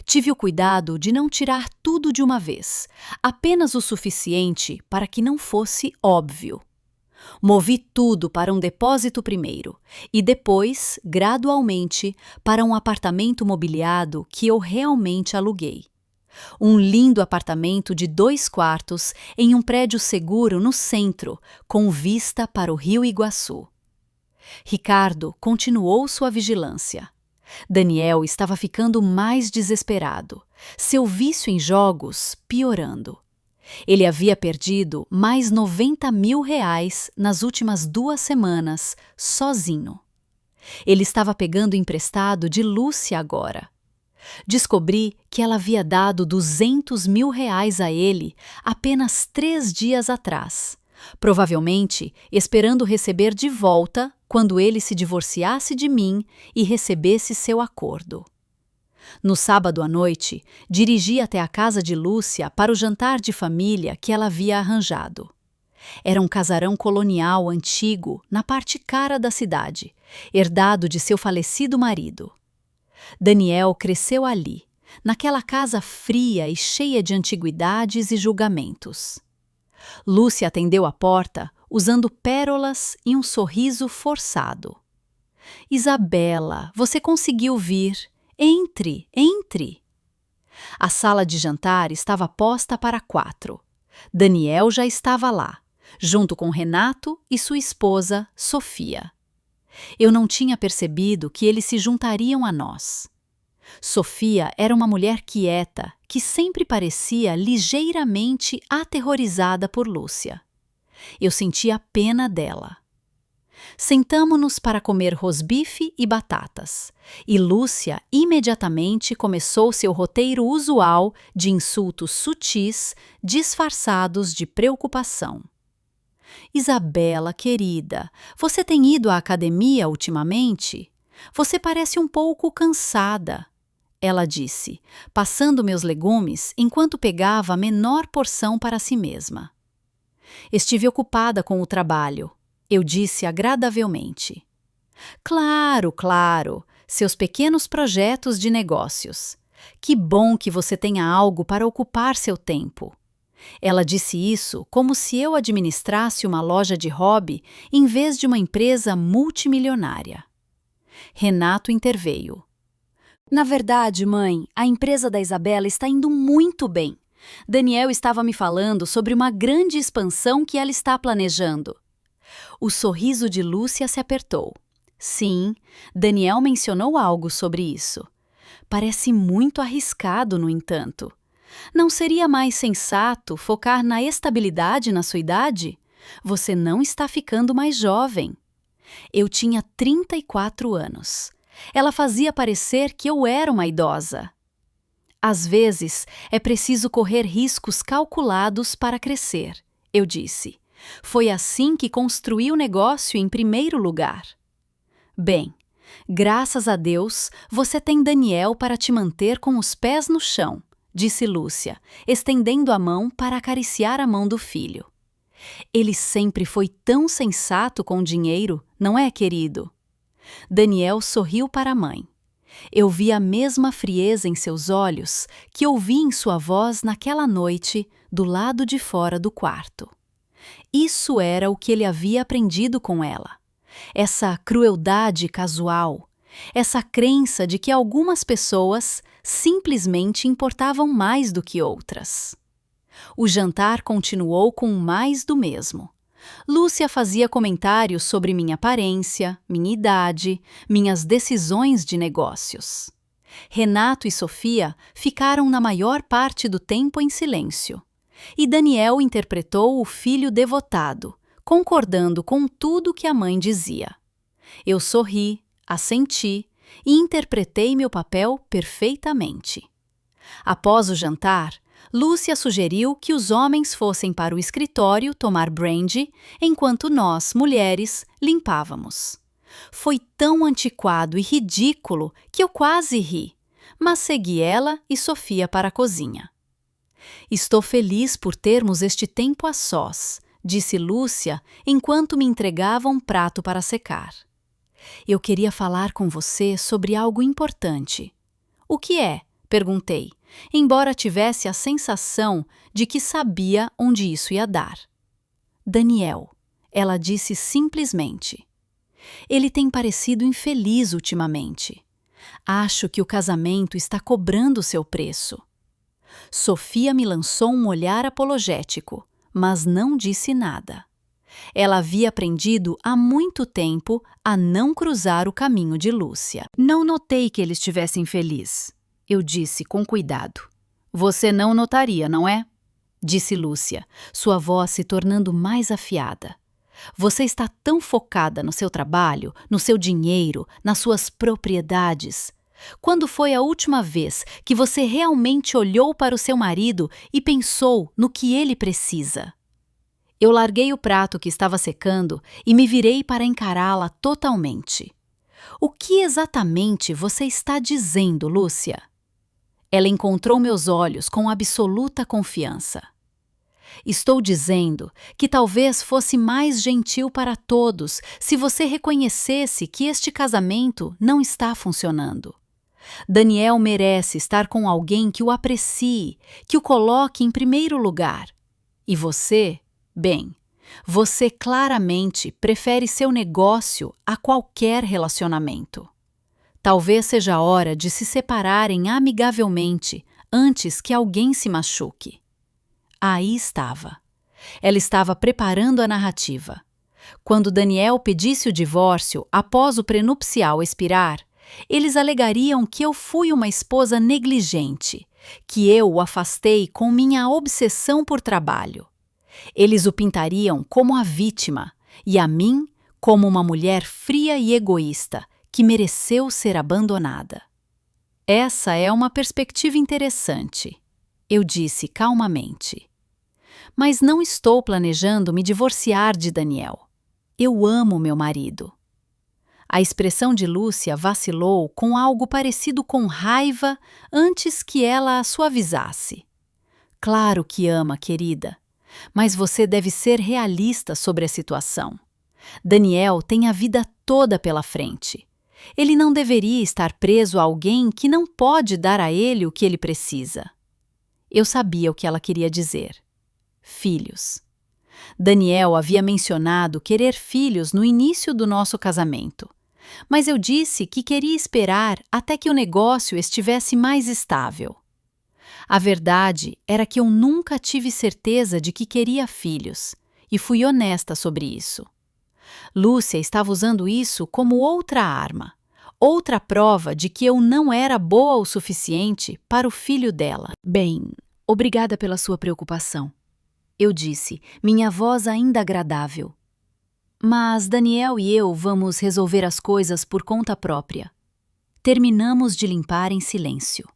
Tive o cuidado de não tirar tudo de uma vez, apenas o suficiente para que não fosse óbvio. Movi tudo para um depósito primeiro e depois, gradualmente, para um apartamento mobiliado que eu realmente aluguei. Um lindo apartamento de 2 quartos em um prédio seguro no centro, com vista para o Rio Iguaçu. Ricardo continuou sua vigilância. Daniel estava ficando mais desesperado, seu vício em jogos piorando. Ele havia perdido mais R$90 mil nas últimas 2 semanas, sozinho. Ele estava pegando emprestado de Lúcia agora. Descobri que ela havia dado R$200 mil a ele apenas 3 dias atrás, provavelmente esperando receber de volta quando ele se divorciasse de mim e recebesse seu acordo. No sábado à noite, dirigi até a casa de Lúcia para o jantar de família que ela havia arranjado. Era um casarão colonial antigo na parte cara da cidade, herdado de seu falecido marido. Daniel cresceu ali, naquela casa fria e cheia de antiguidades e julgamentos. Lúcia atendeu a porta usando pérolas e um sorriso forçado. Isabela, você conseguiu vir. Entre, entre. A sala de jantar estava posta para 4. Daniel já estava lá, junto com Renato e sua esposa, Sofia. Eu não tinha percebido que eles se juntariam a nós. Sofia era uma mulher quieta, que sempre parecia ligeiramente aterrorizada por Lúcia. Eu sentia pena dela. Sentamo-nos para comer rosbife e batatas, e Lúcia imediatamente começou seu roteiro usual de insultos sutis, disfarçados de preocupação. Isabela, querida, você tem ido à academia ultimamente? Você parece um pouco cansada, ela disse, passando meus legumes enquanto pegava a menor porção para si mesma. Estive ocupada com o trabalho, eu disse agradavelmente. Claro, claro, seus pequenos projetos de negócios. Que bom que você tenha algo para ocupar seu tempo. Ela disse isso como se eu administrasse uma loja de hobby em vez de uma empresa multimilionária. Renato interveio. Na verdade, mãe, a empresa da Isabela está indo muito bem. Daniel estava me falando sobre uma grande expansão que ela está planejando. O sorriso de Lúcia se apertou. Sim, Daniel mencionou algo sobre isso. Parece muito arriscado, no entanto. Não seria mais sensato focar na estabilidade na sua idade? Você não está ficando mais jovem. Eu tinha 34 anos. Ela fazia parecer que eu era uma idosa. Às vezes, é preciso correr riscos calculados para crescer, eu disse. Foi assim que construí o negócio em primeiro lugar. Bem, graças a Deus, você tem Daniel para te manter com os pés no chão, disse Lúcia, estendendo a mão para acariciar a mão do filho. Ele sempre foi tão sensato com o dinheiro, não é, querido? Daniel sorriu para a mãe. Eu vi a mesma frieza em seus olhos que ouvi em sua voz naquela noite do lado de fora do quarto. Isso era o que ele havia aprendido com ela. Essa crueldade casual, essa crença de que algumas pessoas simplesmente importavam mais do que outras. O jantar continuou com mais do mesmo. Lúcia fazia comentários sobre minha aparência, minha idade, minhas decisões de negócios. Renato e Sofia ficaram na maior parte do tempo em silêncio. E Daniel interpretou o filho devotado, concordando com tudo que a mãe dizia. Eu sorri, assenti e interpretei meu papel perfeitamente. Após o jantar, Lúcia sugeriu que os homens fossem para o escritório tomar brandy, enquanto nós, mulheres, limpávamos. Foi tão antiquado e ridículo que eu quase ri, mas segui ela e Sofia para a cozinha. Estou feliz por termos este tempo a sós, disse Lúcia enquanto me entregava um prato para secar. Eu queria falar com você sobre algo importante. O que é? Perguntei, embora tivesse a sensação de que sabia onde isso ia dar. Daniel, ela disse simplesmente. Ele tem parecido infeliz ultimamente. Acho que o casamento está cobrando seu preço. Sofia me lançou um olhar apologético, mas não disse nada. Ela havia aprendido há muito tempo a não cruzar o caminho de Lúcia. Não notei que ele estivesse infeliz. Eu disse com cuidado. Você não notaria, não é? Disse Lúcia, sua voz se tornando mais afiada. Você está tão focada no seu trabalho, no seu dinheiro, nas suas propriedades. Quando foi a última vez que você realmente olhou para o seu marido e pensou no que ele precisa? Eu larguei o prato que estava secando e me virei para encará-la totalmente. O que exatamente você está dizendo, Lúcia? Ela encontrou meus olhos com absoluta confiança. Estou dizendo que talvez fosse mais gentil para todos se você reconhecesse que este casamento não está funcionando. Daniel merece estar com alguém que o aprecie, que o coloque em primeiro lugar. E você, bem, você claramente prefere seu negócio a qualquer relacionamento. Talvez seja a hora de se separarem amigavelmente antes que alguém se machuque. Aí estava. Ela estava preparando a narrativa. Quando Daniel pedisse o divórcio após o prenupcial expirar, eles alegariam que eu fui uma esposa negligente, que eu o afastei com minha obsessão por trabalho. Eles o pintariam como a vítima e a mim como uma mulher fria e egoísta que mereceu ser abandonada. Essa é uma perspectiva interessante, eu disse calmamente. Mas não estou planejando me divorciar de Daniel. Eu amo meu marido. A expressão de Lúcia vacilou com algo parecido com raiva antes que ela a suavizasse. Claro que ama, querida, mas você deve ser realista sobre a situação. Daniel tem a vida toda pela frente. Ele não deveria estar preso a alguém que não pode dar a ele o que ele precisa. Eu sabia o que ela queria dizer. Filhos. Daniel havia mencionado querer filhos no início do nosso casamento, mas eu disse que queria esperar até que o negócio estivesse mais estável. A verdade era que eu nunca tive certeza de que queria filhos, e fui honesta sobre isso. Lúcia estava usando isso como outra arma, outra prova de que eu não era boa o suficiente para o filho dela. Bem, obrigada pela sua preocupação. Eu disse, minha voz ainda agradável. Mas Daniel e eu vamos resolver as coisas por conta própria. Terminamos de limpar em silêncio.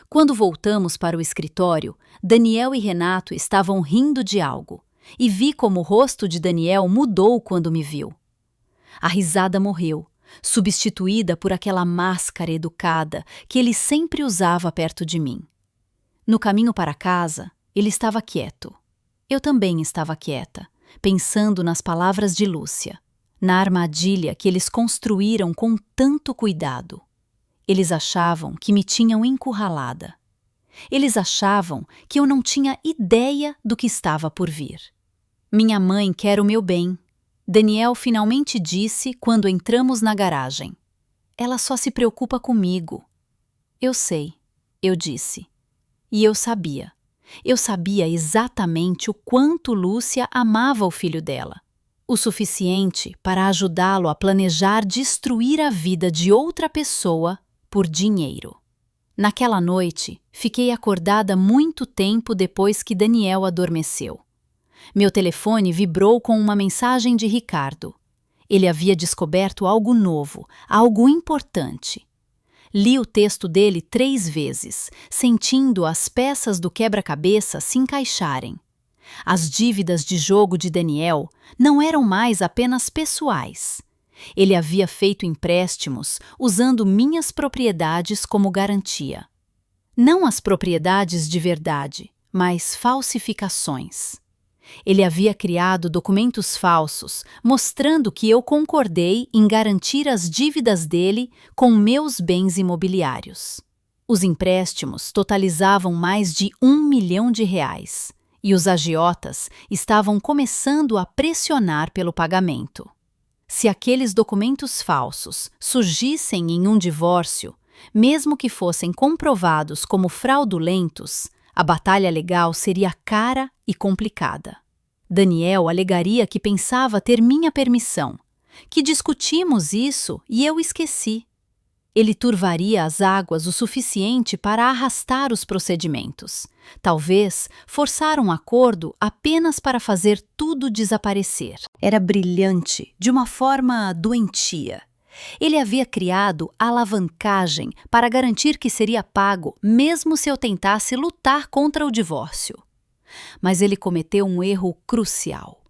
Quando voltamos para o escritório, Daniel e Renato estavam rindo de algo, e vi como o rosto de Daniel mudou quando me viu. A risada morreu, substituída por aquela máscara educada que ele sempre usava perto de mim. No caminho para casa, ele estava quieto. Eu também estava quieta, pensando nas palavras de Lúcia, na armadilha que eles construíram com tanto cuidado. Eles achavam que me tinham encurralada. Eles achavam que eu não tinha ideia do que estava por vir. Minha mãe quer o meu bem, Daniel finalmente disse quando entramos na garagem. Ela só se preocupa comigo. Eu sei, eu disse. E eu sabia. Eu sabia exatamente o quanto Lúcia amava o filho dela. O suficiente para ajudá-lo a planejar destruir a vida de outra pessoa por dinheiro. Naquela noite, fiquei acordada muito tempo depois que Daniel adormeceu. Meu telefone vibrou com uma mensagem de Ricardo. Ele havia descoberto algo novo, algo importante. Li o texto dele 3 vezes, sentindo as peças do quebra-cabeça se encaixarem. As dívidas de jogo de Daniel não eram mais apenas pessoais. Ele havia feito empréstimos usando minhas propriedades como garantia. Não as propriedades de verdade, mas falsificações. Ele havia criado documentos falsos, mostrando que eu concordei em garantir as dívidas dele com meus bens imobiliários. Os empréstimos totalizavam mais de R$ 1 milhão, e os agiotas estavam começando a pressionar pelo pagamento. Se aqueles documentos falsos surgissem em um divórcio, mesmo que fossem comprovados como fraudulentos, a batalha legal seria cara e complicada. Daniel alegaria que pensava ter minha permissão, que discutimos isso e eu esqueci. Ele turvaria as águas o suficiente para arrastar os procedimentos. Talvez forçar um acordo apenas para fazer tudo desaparecer. Era brilhante, de uma forma doentia. Ele havia criado alavancagem para garantir que seria pago mesmo se eu tentasse lutar contra o divórcio. Mas ele cometeu um erro crucial.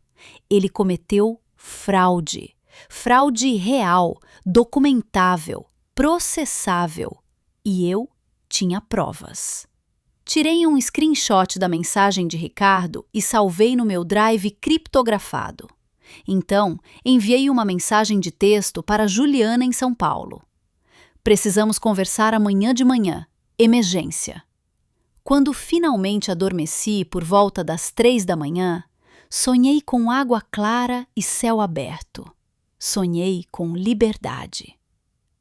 Ele cometeu fraude. Fraude real, documentável, processável. E eu tinha provas. Tirei um screenshot da mensagem de Ricardo e salvei no meu drive criptografado. Então, enviei uma mensagem de texto para Juliana em São Paulo. Precisamos conversar amanhã de manhã. Emergência. Quando finalmente adormeci por volta das 3 da manhã, sonhei com água clara e céu aberto. Sonhei com liberdade.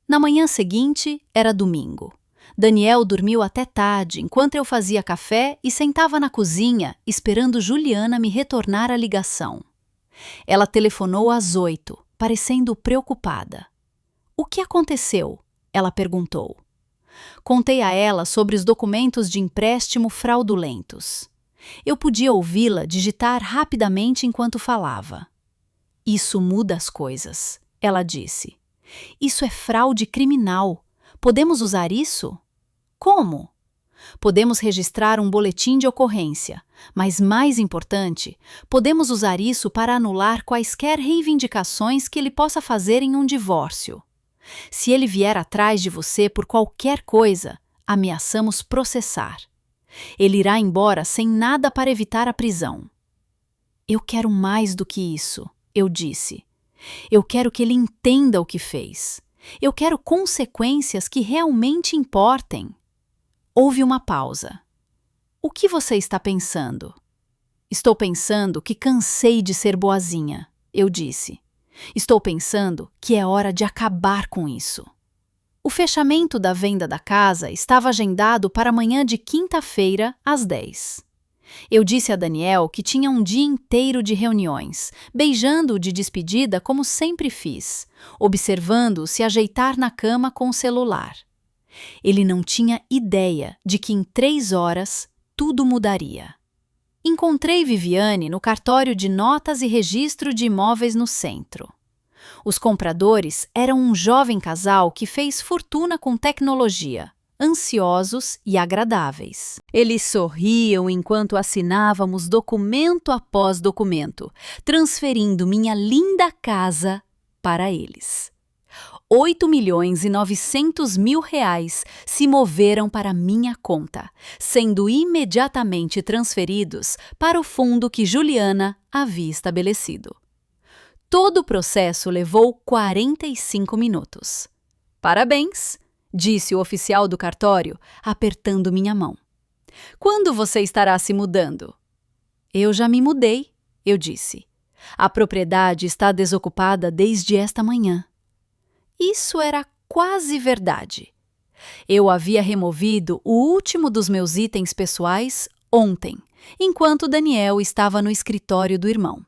Na manhã seguinte, era domingo. Daniel dormiu até tarde enquanto eu fazia café e sentava na cozinha esperando Juliana me retornar a ligação. Ela telefonou às 8, parecendo preocupada. O que aconteceu? Ela perguntou. Contei a ela sobre os documentos de empréstimo fraudulentos. Eu podia ouvi-la digitar rapidamente enquanto falava. Isso muda as coisas, ela disse. Isso é fraude criminal. Podemos usar isso? Como? Podemos registrar um boletim de ocorrência, mas mais importante, podemos usar isso para anular quaisquer reivindicações que ele possa fazer em um divórcio. Se ele vier atrás de você por qualquer coisa, ameaçamos processar. Ele irá embora sem nada para evitar a prisão. Eu quero mais do que isso, eu disse. Eu quero que ele entenda o que fez. Eu quero consequências que realmente importem. Houve uma pausa. O que você está pensando? Estou pensando que cansei de ser boazinha, eu disse. Estou pensando que é hora de acabar com isso. O fechamento da venda da casa estava agendado para amanhã de quinta-feira, às 10. Eu disse a Daniel que tinha um dia inteiro de reuniões, beijando-o de despedida como sempre fiz, observando-o se ajeitar na cama com o celular. Ele não tinha ideia de que em 3 horas tudo mudaria. Encontrei Viviane no cartório de notas e registro de imóveis no centro. Os compradores eram um jovem casal que fez fortuna com tecnologia, ansiosos e agradáveis. Eles sorriam enquanto assinávamos documento após documento, transferindo minha linda casa para eles. 8.900.000 se moveram para minha conta, sendo imediatamente transferidos para o fundo que Juliana havia estabelecido. Todo o processo levou 45 minutos. Parabéns! disse o oficial do cartório, apertando minha mão. Quando você estará se mudando? Eu já me mudei, eu disse. A propriedade está desocupada desde esta manhã. Isso era quase verdade. Eu havia removido o último dos meus itens pessoais ontem, enquanto Daniel estava no escritório do irmão.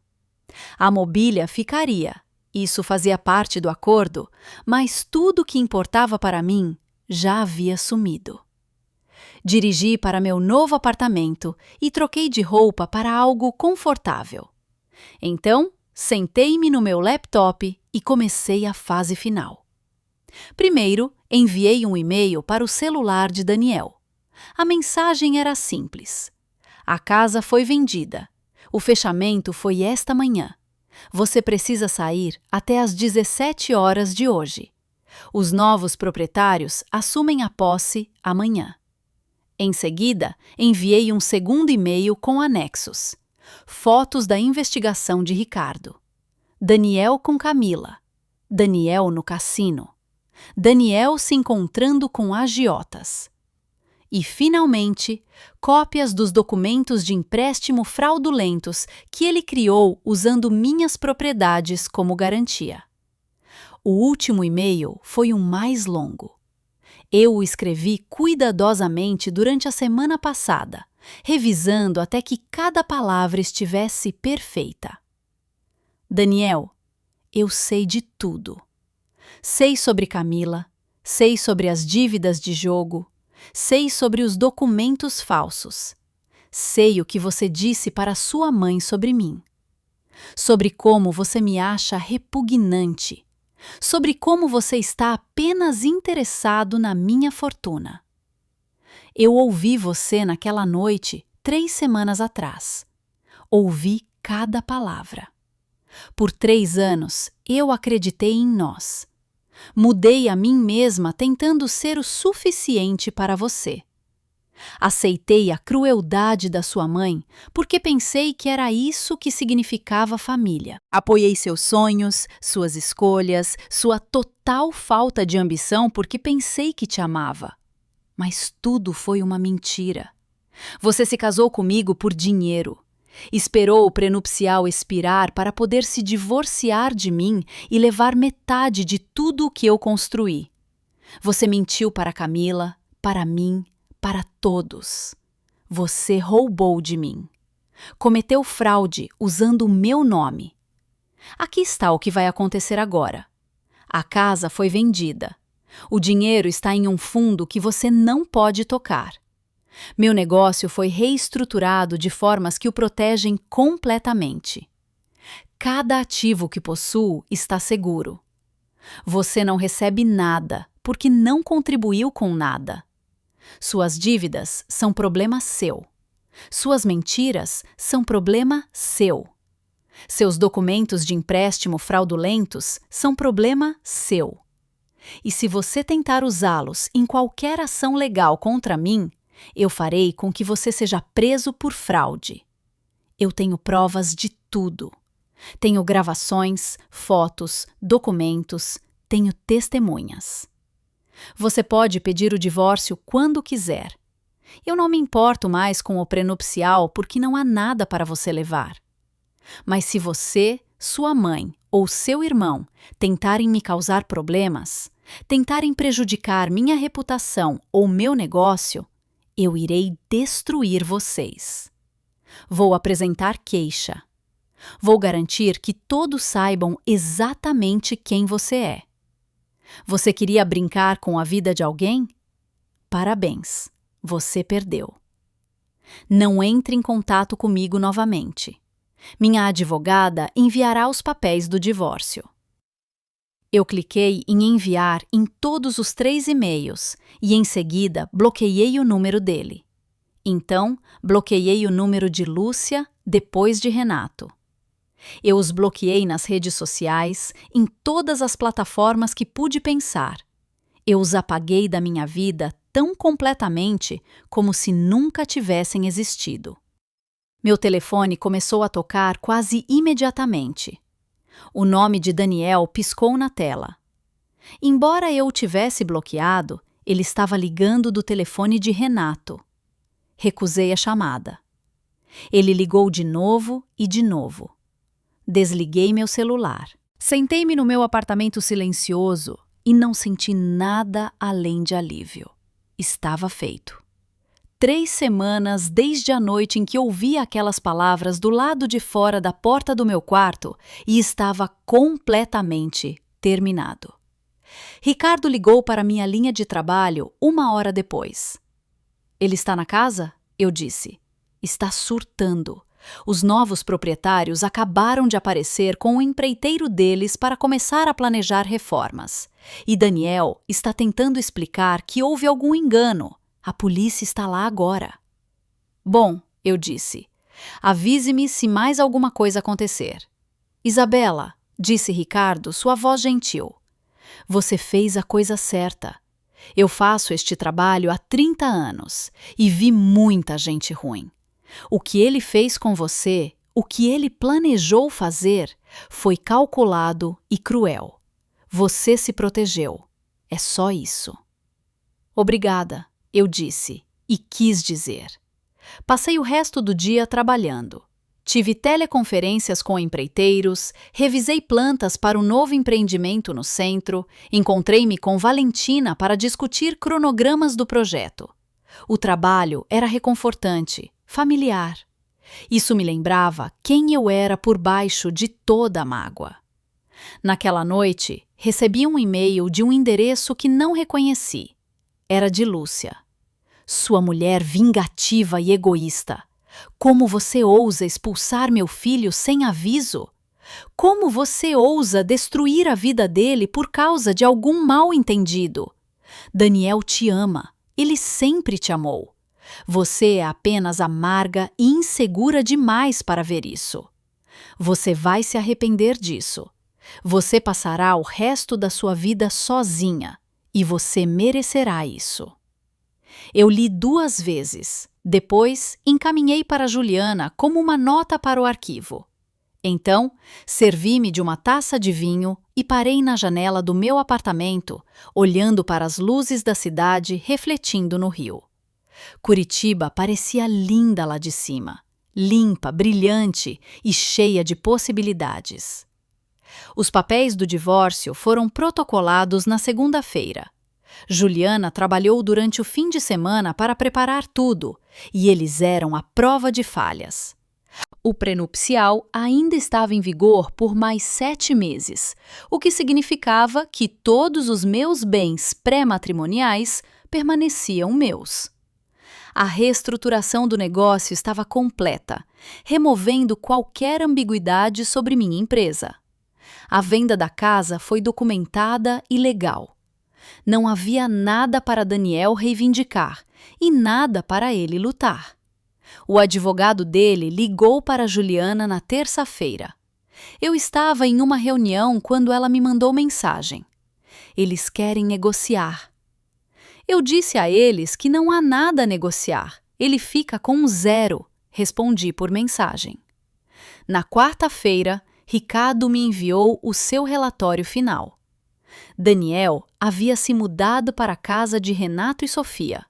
A mobília ficaria, isso fazia parte do acordo, mas tudo o que importava para mim já havia sumido. Dirigi para meu novo apartamento e troquei de roupa para algo confortável. Então, sentei-me no meu laptop e comecei a fase final. Primeiro, enviei um e-mail para o celular de Daniel. A mensagem era simples. A casa foi vendida. O fechamento foi esta manhã. Você precisa sair até às 17 horas de hoje. Os novos proprietários assumem a posse amanhã. Em seguida, enviei um segundo e-mail com anexos. Fotos da investigação de Ricardo. Daniel com Camila. Daniel no cassino. Daniel se encontrando com agiotas. E, finalmente, cópias dos documentos de empréstimo fraudulentos que ele criou usando minhas propriedades como garantia. O último e-mail foi o mais longo. Eu o escrevi cuidadosamente durante a semana passada, revisando até que cada palavra estivesse perfeita. Daniel, eu sei de tudo. Sei sobre Camila, sei sobre as dívidas de jogo, sei sobre os documentos falsos. Sei o que você disse para sua mãe sobre mim. Sobre como você me acha repugnante. Sobre como você está apenas interessado na minha fortuna. Eu ouvi você naquela noite 3 semanas atrás. Ouvi cada palavra. Por 3 anos, eu acreditei em nós. Mudei a mim mesma tentando ser o suficiente para você. Aceitei a crueldade da sua mãe porque pensei que era isso que significava família. Apoiei seus sonhos, suas escolhas, sua total falta de ambição porque pensei que te amava. Mas tudo foi uma mentira. Você se casou comigo por dinheiro. Esperou o prenupcial expirar para poder se divorciar de mim e levar metade de tudo o que eu construí. Você mentiu para Camila, para mim, para todos. Você roubou de mim. Cometeu fraude usando o meu nome. Aqui está o que vai acontecer agora. A casa foi vendida. O dinheiro está em um fundo que você não pode tocar. Meu negócio foi reestruturado de formas que o protegem completamente. Cada ativo que possuo está seguro. Você não recebe nada porque não contribuiu com nada. Suas dívidas são problema seu. Suas mentiras são problema seu. Seus documentos de empréstimo fraudulentos são problema seu. E se você tentar usá-los em qualquer ação legal contra mim, eu farei com que você seja preso por fraude. Eu tenho provas de tudo. Tenho gravações, fotos, documentos, tenho testemunhas. Você pode pedir o divórcio quando quiser. Eu não me importo mais com o prenupcial porque não há nada para você levar. Mas se você, sua mãe ou seu irmão tentarem me causar problemas, tentarem prejudicar minha reputação ou meu negócio, eu irei destruir vocês. Vou apresentar queixa. Vou garantir que todos saibam exatamente quem você é. Você queria brincar com a vida de alguém? Parabéns, você perdeu. Não entre em contato comigo novamente. Minha advogada enviará os papéis do divórcio. Eu cliquei em enviar em todos os 3 e-mails e, em seguida, bloqueei o número dele. Então, bloqueei o número de Lúcia, depois de Renato. Eu os bloqueei nas redes sociais, em todas as plataformas que pude pensar. Eu os apaguei da minha vida tão completamente como se nunca tivessem existido. Meu telefone começou a tocar quase imediatamente. O nome de Daniel piscou na tela. Embora eu o tivesse bloqueado, Ele estava ligando do telefone de Renato. Recusei a chamada. Ele ligou de novo e de novo. Desliguei meu celular. Sentei-me no meu apartamento silencioso e não senti nada além de alívio. Estava feito. 3 semanas desde a noite em que ouvi aquelas palavras do lado de fora da porta do meu quarto e estava completamente terminado. Ricardo ligou para minha linha de trabalho 1 hora depois. Ele está na casa? Eu disse. Está surtando. Os novos proprietários acabaram de aparecer com o empreiteiro deles para começar a planejar reformas. E Daniel está tentando explicar que houve algum engano. A polícia está lá agora. Bom, eu disse. Avise-me se mais alguma coisa acontecer. Isabela, disse Ricardo, sua voz gentil. Você fez a coisa certa. Eu faço este trabalho há 30 anos e vi muita gente ruim. O que ele fez com você, o que ele planejou fazer, foi calculado e cruel. Você se protegeu. É só isso. Obrigada, eu disse e quis dizer. Passei o resto do dia trabalhando. Tive teleconferências com empreiteiros, revisei plantas para o novo empreendimento no centro, encontrei-me com Valentina para discutir cronogramas do projeto. O trabalho era reconfortante, familiar. Isso me lembrava quem eu era por baixo de toda a mágoa. Naquela noite, recebi um e-mail de um endereço que não reconheci. Era de Lúcia. Sua mulher vingativa e egoísta. Como você ousa expulsar meu filho sem aviso? Como você ousa destruir a vida dele por causa de algum mal-entendido? Daniel te ama. Ele sempre te amou. Você é apenas amarga e insegura demais para ver isso. Você vai se arrepender disso. Você passará o resto da sua vida sozinha e você merecerá isso. Eu li 2 vezes. Depois, encaminhei para Juliana como uma nota para o arquivo. Então, servi-me de uma taça de vinho e parei na janela do meu apartamento, olhando para as luzes da cidade refletindo no rio. Curitiba parecia linda lá de cima, limpa, brilhante e cheia de possibilidades. Os papéis do divórcio foram protocolados na segunda-feira. Juliana trabalhou durante o fim de semana para preparar tudo, e eles eram a prova de falhas. O prenupcial ainda estava em vigor por mais 7 meses, o que significava que todos os meus bens pré-matrimoniais permaneciam meus. A reestruturação do negócio estava completa, removendo qualquer ambiguidade sobre minha empresa. A venda da casa foi documentada e legal. Não havia nada para Daniel reivindicar e nada para ele lutar. O advogado dele ligou para Juliana na terça-feira. Eu estava em uma reunião quando ela me mandou mensagem. Eles querem negociar. Eu disse a eles que não há nada a negociar. Ele fica com 0, respondi por mensagem. Na quarta-feira, Ricardo me enviou o seu relatório final. Daniel havia se mudado para a casa de Renato e Sofia.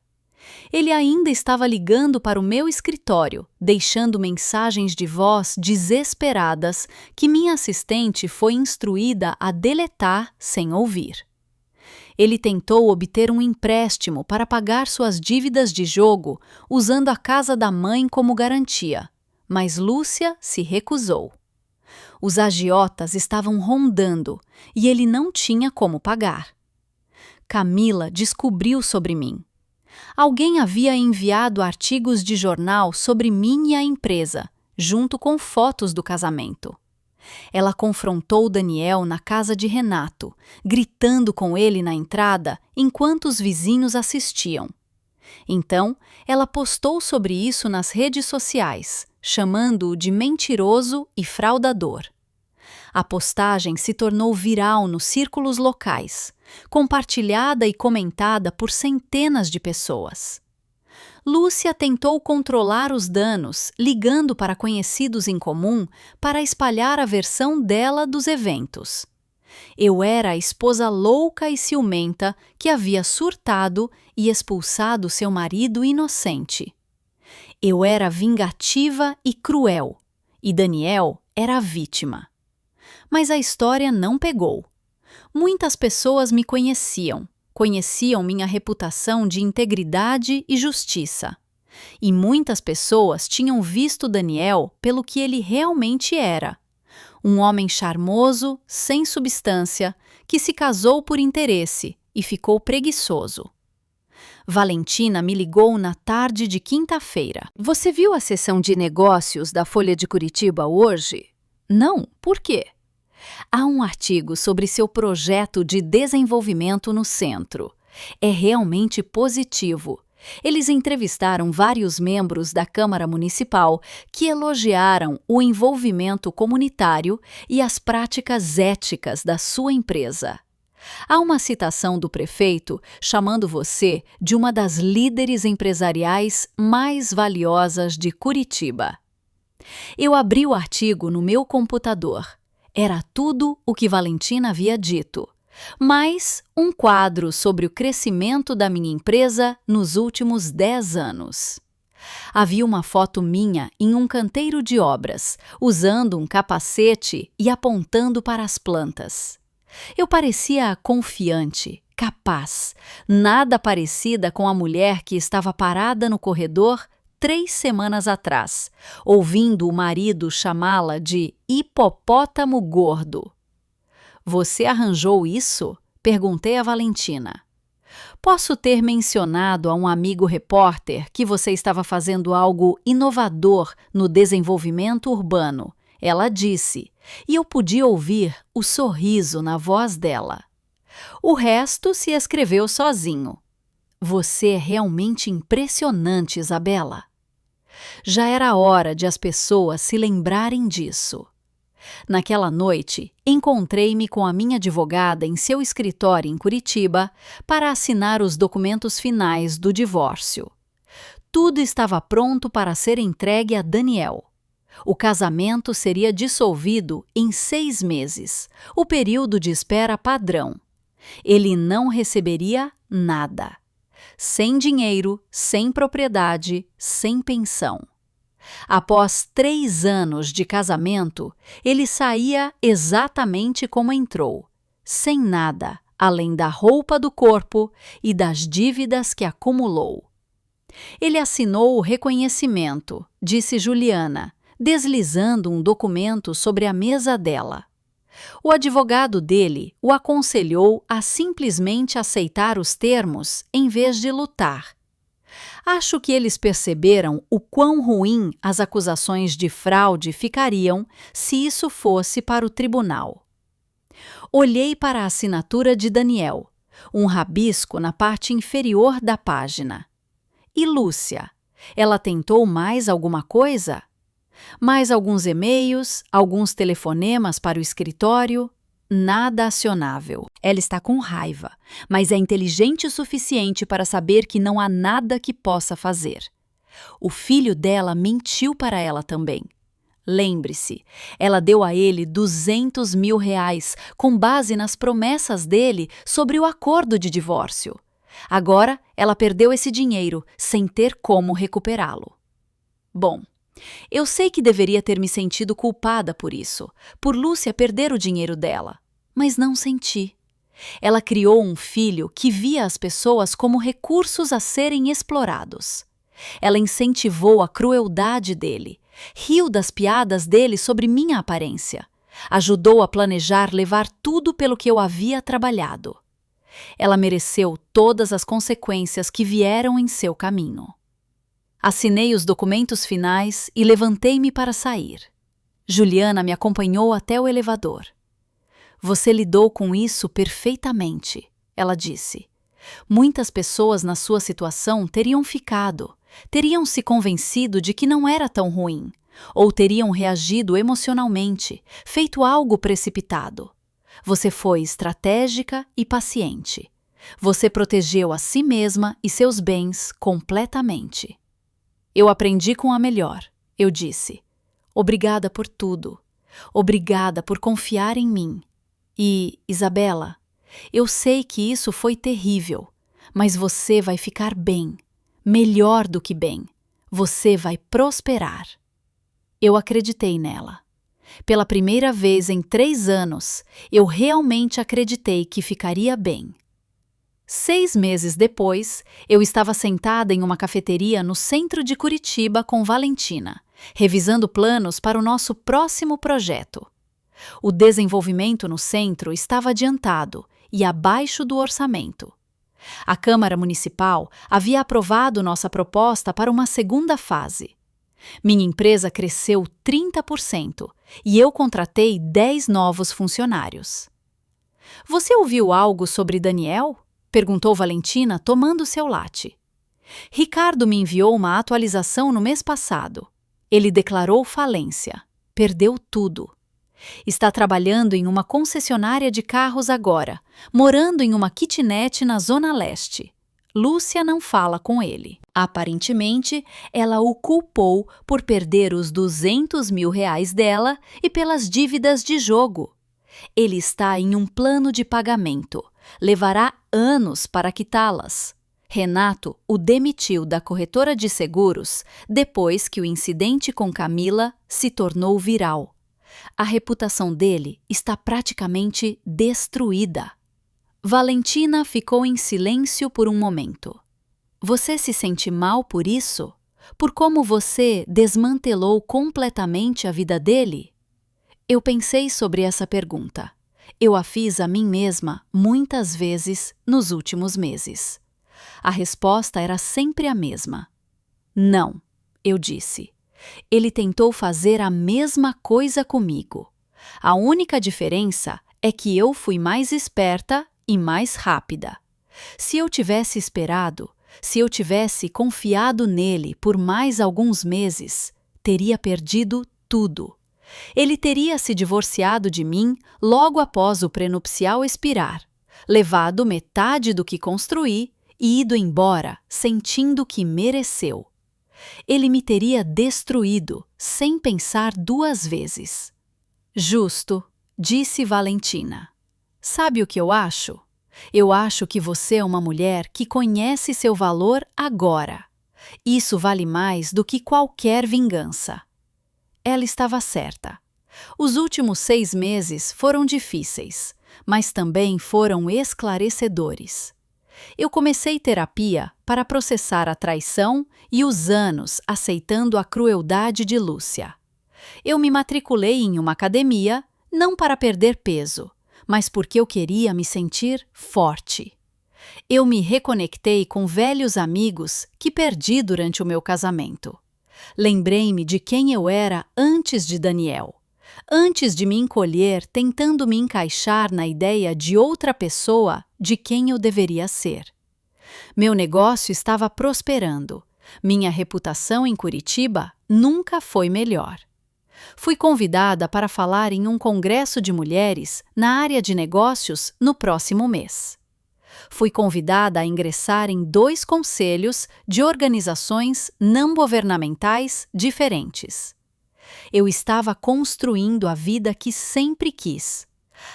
Ele ainda estava ligando para o meu escritório, deixando mensagens de voz desesperadas que minha assistente foi instruída a deletar sem ouvir. Ele tentou obter um empréstimo para pagar suas dívidas de jogo usando a casa da mãe como garantia, mas Lúcia se recusou. Os agiotas estavam rondando e ele não tinha como pagar. Camila descobriu sobre mim. Alguém havia enviado artigos de jornal sobre mim e a empresa, junto com fotos do casamento. Ela confrontou Daniel na casa de Renato, gritando com ele na entrada enquanto os vizinhos assistiam. Então, ela postou sobre isso nas redes sociais, chamando-o de mentiroso e fraudador. A postagem se tornou viral nos círculos locais, compartilhada e comentada por centenas de pessoas. Lúcia tentou controlar os danos, ligando para conhecidos em comum para espalhar a versão dela dos eventos. Eu era a esposa louca e ciumenta que havia surtado e expulsado seu marido inocente. Eu era vingativa e cruel, e Daniel era a vítima. Mas a história não pegou. Muitas pessoas me conheciam minha reputação de integridade e justiça. E muitas pessoas tinham visto Daniel pelo que ele realmente era. Um homem charmoso, sem substância, que se casou por interesse e ficou preguiçoso. Valentina me ligou na tarde de quinta-feira. Você viu a seção de negócios da Folha de Curitiba hoje? Não, por quê? Há um artigo sobre seu projeto de desenvolvimento no centro. É realmente positivo. Eles entrevistaram vários membros da Câmara Municipal que elogiaram o envolvimento comunitário e as práticas éticas da sua empresa. Há uma citação do prefeito chamando você de uma das líderes empresariais mais valiosas de Curitiba. Eu abri o artigo no meu computador. Era tudo o que Valentina havia dito, mais um quadro sobre o crescimento da minha empresa nos últimos 10 anos. Havia uma foto minha em um canteiro de obras, usando um capacete e apontando para as plantas. Eu parecia confiante, capaz, nada parecida com a mulher que estava parada no corredor 3 semanas atrás, ouvindo o marido chamá-la de hipopótamo gordo. Você arranjou isso? Perguntei a Valentina. Posso ter mencionado a um amigo repórter que você estava fazendo algo inovador no desenvolvimento urbano, ela disse, e eu podia ouvir o sorriso na voz dela. O resto se escreveu sozinho. Você é realmente impressionante, Isabela. Já era hora de as pessoas se lembrarem disso. Naquela noite, encontrei-me com a minha advogada em seu escritório em Curitiba para assinar os documentos finais do divórcio. Tudo estava pronto para ser entregue a Daniel. O casamento seria dissolvido em 6 meses, o período de espera padrão. Ele não receberia nada. Sem dinheiro, sem propriedade, sem pensão. Após 3 anos de casamento, ele saía exatamente como entrou, sem nada, além da roupa do corpo e das dívidas que acumulou. Ele assinou o reconhecimento, disse Juliana, deslizando um documento sobre a mesa dela. O advogado dele o aconselhou a simplesmente aceitar os termos em vez de lutar. Acho que eles perceberam o quão ruim as acusações de fraude ficariam se isso fosse para o tribunal. Olhei para a assinatura de Daniel, um rabisco na parte inferior da página. E Lúcia? Ela tentou mais alguma coisa? Mais alguns e-mails, alguns telefonemas para o escritório? Nada acionável. Ela está com raiva, mas é inteligente o suficiente para saber que não há nada que possa fazer. O filho dela mentiu para ela também. Lembre-se, ela deu a ele R$200 mil com base nas promessas dele sobre o acordo de divórcio. Agora, ela perdeu esse dinheiro sem ter como recuperá-lo. Bom, eu sei que deveria ter me sentido culpada por isso, por Lúcia perder o dinheiro dela, mas não senti. Ela criou um filho que via as pessoas como recursos a serem explorados. Ela incentivou a crueldade dele, riu das piadas dele sobre minha aparência, ajudou a planejar levar tudo pelo que eu havia trabalhado. Ela mereceu todas as consequências que vieram em seu caminho. Assinei os documentos finais e levantei-me para sair. Juliana me acompanhou até o elevador. Você lidou com isso perfeitamente, ela disse. Muitas pessoas na sua situação teriam ficado, teriam se convencido de que não era tão ruim, ou teriam reagido emocionalmente, feito algo precipitado. Você foi estratégica e paciente. Você protegeu a si mesma e seus bens completamente. Eu aprendi com a melhor, eu disse. Obrigada por tudo. Obrigada por confiar em mim. E, Isabela, eu sei que isso foi terrível, mas você vai ficar bem, melhor do que bem. Você vai prosperar. Eu acreditei nela. Pela primeira vez em 3 anos, eu realmente acreditei que ficaria bem. 6 meses depois, eu estava sentada em uma cafeteria no centro de Curitiba com Valentina, revisando planos para o nosso próximo projeto. O desenvolvimento no centro estava adiantado e abaixo do orçamento. A Câmara Municipal havia aprovado nossa proposta para uma segunda fase. Minha empresa cresceu 30% e eu contratei 10 novos funcionários. Você ouviu algo sobre Daniel? Perguntou Valentina, tomando seu latte. Ricardo me enviou uma atualização no mês passado. Ele declarou falência. Perdeu tudo. Está trabalhando em uma concessionária de carros agora, morando em uma kitnet na Zona Leste. Lúcia não fala com ele. Aparentemente, ela o culpou por perder os R$200 mil dela e pelas dívidas de jogo. Ele está em um plano de pagamento. Levará anos para quitá-las. Renato o demitiu da corretora de seguros depois que o incidente com Camila se tornou viral. A reputação dele está praticamente destruída. Valentina ficou em silêncio por um momento. Você se sente mal por isso? Por como você desmantelou completamente a vida dele? Eu pensei sobre essa pergunta. Eu a fiz a mim mesma muitas vezes nos últimos meses. A resposta era sempre a mesma. Não, eu disse. Ele tentou fazer a mesma coisa comigo. A única diferença é que eu fui mais esperta e mais rápida. Se eu tivesse esperado, se eu tivesse confiado nele por mais alguns meses, teria perdido tudo. Ele teria se divorciado de mim logo após o prenupcial expirar, levado metade do que construí e ido embora sentindo que mereceu. Ele me teria destruído sem pensar 2 vezes. Justo, disse Valentina. Sabe o que eu acho? Eu acho que você é uma mulher que conhece seu valor agora. Isso vale mais do que qualquer vingança. Ela estava certa. Os últimos 6 meses foram difíceis, mas também foram esclarecedores. Eu comecei terapia para processar a traição e os anos aceitando a crueldade de Lúcia. Eu me matriculei em uma academia, não para perder peso, mas porque eu queria me sentir forte. Eu me reconectei com velhos amigos que perdi durante o meu casamento. Lembrei-me de quem eu era antes de Daniel, antes de me encolher tentando me encaixar na ideia de outra pessoa de quem eu deveria ser. Meu negócio estava prosperando. Minha reputação em Curitiba nunca foi melhor. Fui convidada para falar em um congresso de mulheres na área de negócios no próximo mês. Fui convidada a ingressar em 2 conselhos de organizações não governamentais diferentes. Eu estava construindo a vida que sempre quis,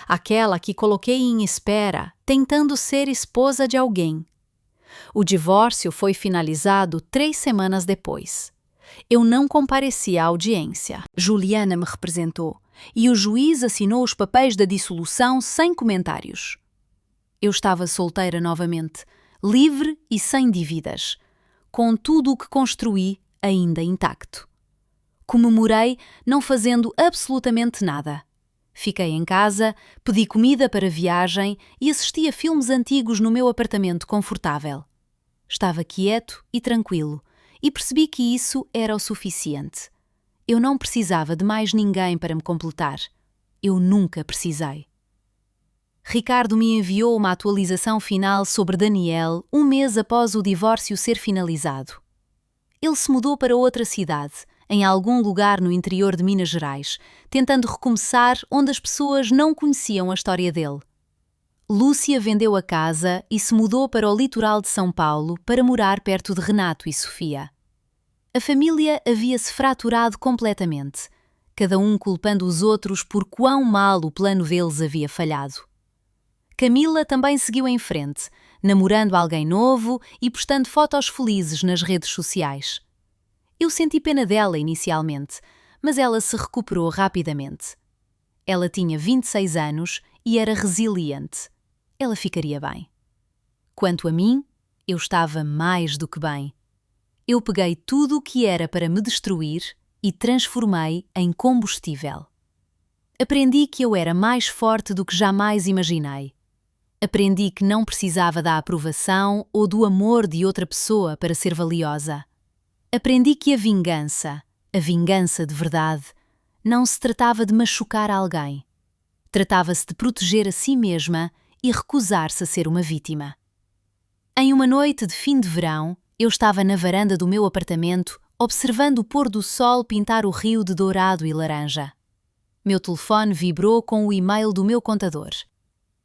aquela que coloquei em espera, tentando ser esposa de alguém. O divórcio foi finalizado 3 semanas depois. Eu não compareci à audiência. Juliana me representou e o juiz assinou os papéis da dissolução sem comentários. Eu estava solteira novamente, livre e sem dívidas, com tudo o que construí ainda intacto. Comemorei não fazendo absolutamente nada. Fiquei em casa, pedi comida para a viagem e assisti a filmes antigos no meu apartamento confortável. Estava quieto e tranquilo e percebi que isso era o suficiente. Eu não precisava de mais ninguém para me completar. Eu nunca precisei. Ricardo me enviou uma atualização final sobre Daniel 1 mês após o divórcio ser finalizado. Ele se mudou para outra cidade, em algum lugar no interior de Minas Gerais, tentando recomeçar onde as pessoas não conheciam a história dele. Lúcia vendeu a casa e se mudou para o litoral de São Paulo para morar perto de Renato e Sofia. A família havia-se fraturado completamente. cada um culpando os outros por quão mal o plano deles havia falhado. Camila também seguiu em frente, namorando alguém novo e postando fotos felizes nas redes sociais. Eu senti pena dela inicialmente, mas ela se recuperou rapidamente. Ela tinha 26 anos e era resiliente. Ela ficaria bem. Quanto a mim, eu estava mais do que bem. Eu peguei tudo o que era para me destruir e transformei em combustível. Aprendi que eu era mais forte do que jamais imaginei. Aprendi que não precisava da aprovação ou do amor de outra pessoa para ser valiosa. Aprendi que a vingança de verdade, não se tratava de machucar alguém. Tratava-se de proteger a si mesma e recusar-se a ser uma vítima. Em uma noite de fim de verão, eu estava na varanda do meu apartamento, observando o pôr do sol pintar o rio de dourado e laranja. Meu telefone vibrou com o e-mail do meu contador.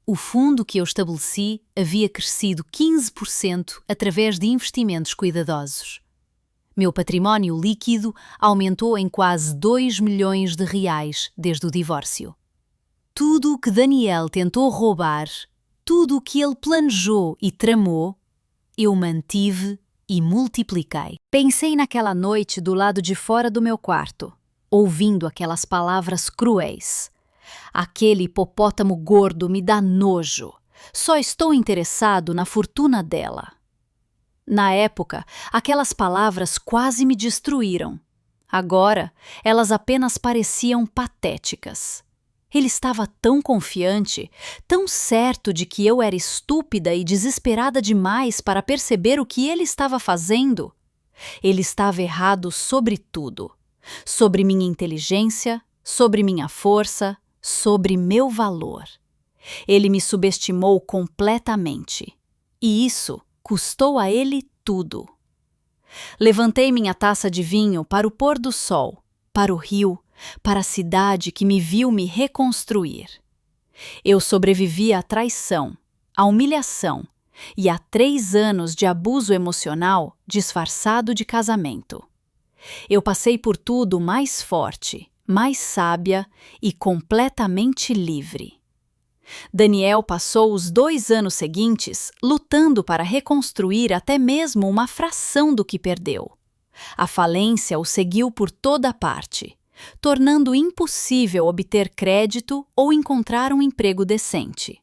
O fundo que eu estabeleci havia crescido 15% através de investimentos cuidadosos. Meu património líquido aumentou em quase 2 milhões de reais desde o divórcio. Tudo o que Daniel tentou roubar, tudo o que ele planejou e tramou, eu mantive e multipliquei. Pensei naquela noite do lado de fora do meu quarto, ouvindo aquelas palavras cruéis. Aquele hipopótamo gordo me dá nojo. Só estou interessado na fortuna dela. Na época, aquelas palavras quase me destruíram. Agora, elas apenas pareciam patéticas. Ele estava tão confiante, tão certo de que eu era estúpida e desesperada demais para perceber o que ele estava fazendo. Ele estava errado sobre tudo. Sobre minha inteligência, sobre minha força, sobre meu valor. Ele me subestimou completamente. E isso custou a ele tudo. Levantei minha taça de vinho para o pôr do sol, para o rio, para a cidade que me viu me reconstruir. Eu sobrevivi à traição, à humilhação e a 3 anos de abuso emocional disfarçado de casamento. Eu passei por tudo mais forte, mais sábia e completamente livre. Daniel passou os 2 anos seguintes lutando para reconstruir até mesmo uma fração do que perdeu. A falência o seguiu por toda parte, tornando impossível obter crédito ou encontrar um emprego decente.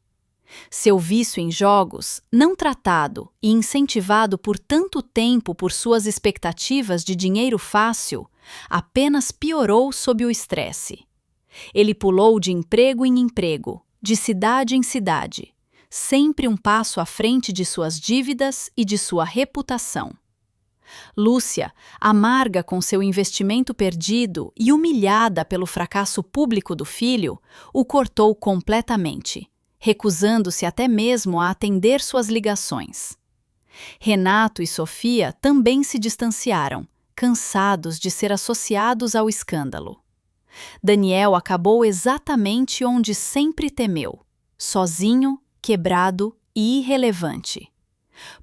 Seu vício em jogos, não tratado e incentivado por tanto tempo por suas expectativas de dinheiro fácil, apenas piorou sob o estresse. Ele pulou de emprego em emprego, de cidade em cidade, sempre um passo à frente de suas dívidas e de sua reputação. Lúcia, amarga com seu investimento perdido e humilhada pelo fracasso público do filho, o cortou completamente, recusando-se até mesmo a atender suas ligações. Renato e Sofia também se distanciaram, cansados de ser associados ao escândalo. Daniel acabou exatamente onde sempre temeu, sozinho, quebrado e irrelevante.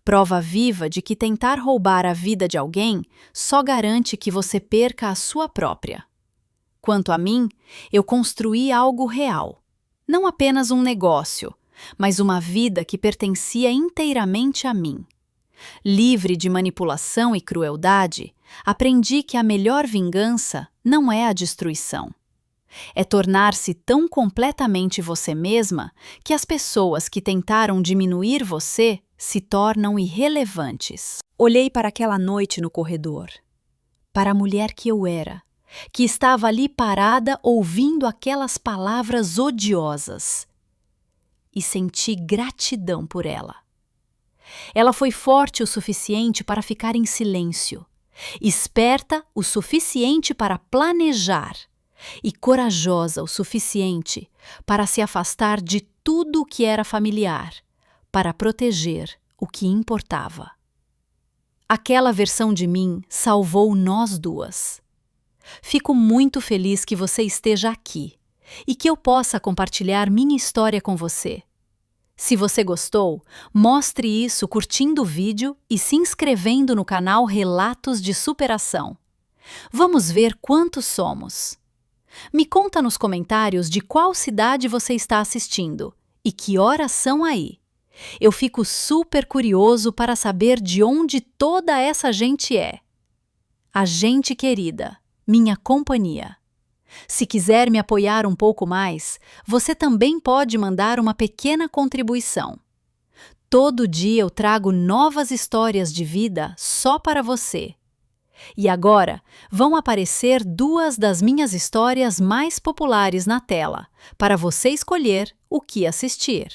Prova viva de que tentar roubar a vida de alguém só garante que você perca a sua própria. Quanto a mim, eu construí algo real. Não apenas um negócio, mas uma vida que pertencia inteiramente a mim. Livre de manipulação e crueldade, aprendi que a melhor vingança não é a destruição. É tornar-se tão completamente você mesma que as pessoas que tentaram diminuir você se tornam irrelevantes. Olhei para aquela noite no corredor, para a mulher que eu era, que estava ali parada ouvindo aquelas palavras odiosas, e senti gratidão por ela. Ela foi forte o suficiente para ficar em silêncio, esperta o suficiente para planejar e corajosa o suficiente para se afastar de tudo o que era familiar, para proteger o que importava. Aquela versão de mim salvou nós duas. Fico muito feliz que você esteja aqui e que eu possa compartilhar minha história com você. Se você gostou, mostre isso curtindo o vídeo e se inscrevendo no canal Relatos de Superação. Vamos ver quantos somos. Me conta nos comentários de qual cidade você está assistindo e que horas são aí. Eu fico super curioso para saber de onde toda essa gente é. A gente querida, minha companhia. Se quiser me apoiar um pouco mais, você também pode mandar uma pequena contribuição. Todo dia eu trago novas histórias de vida só para você. E agora vão aparecer 2 das minhas histórias mais populares na tela, para você escolher o que assistir.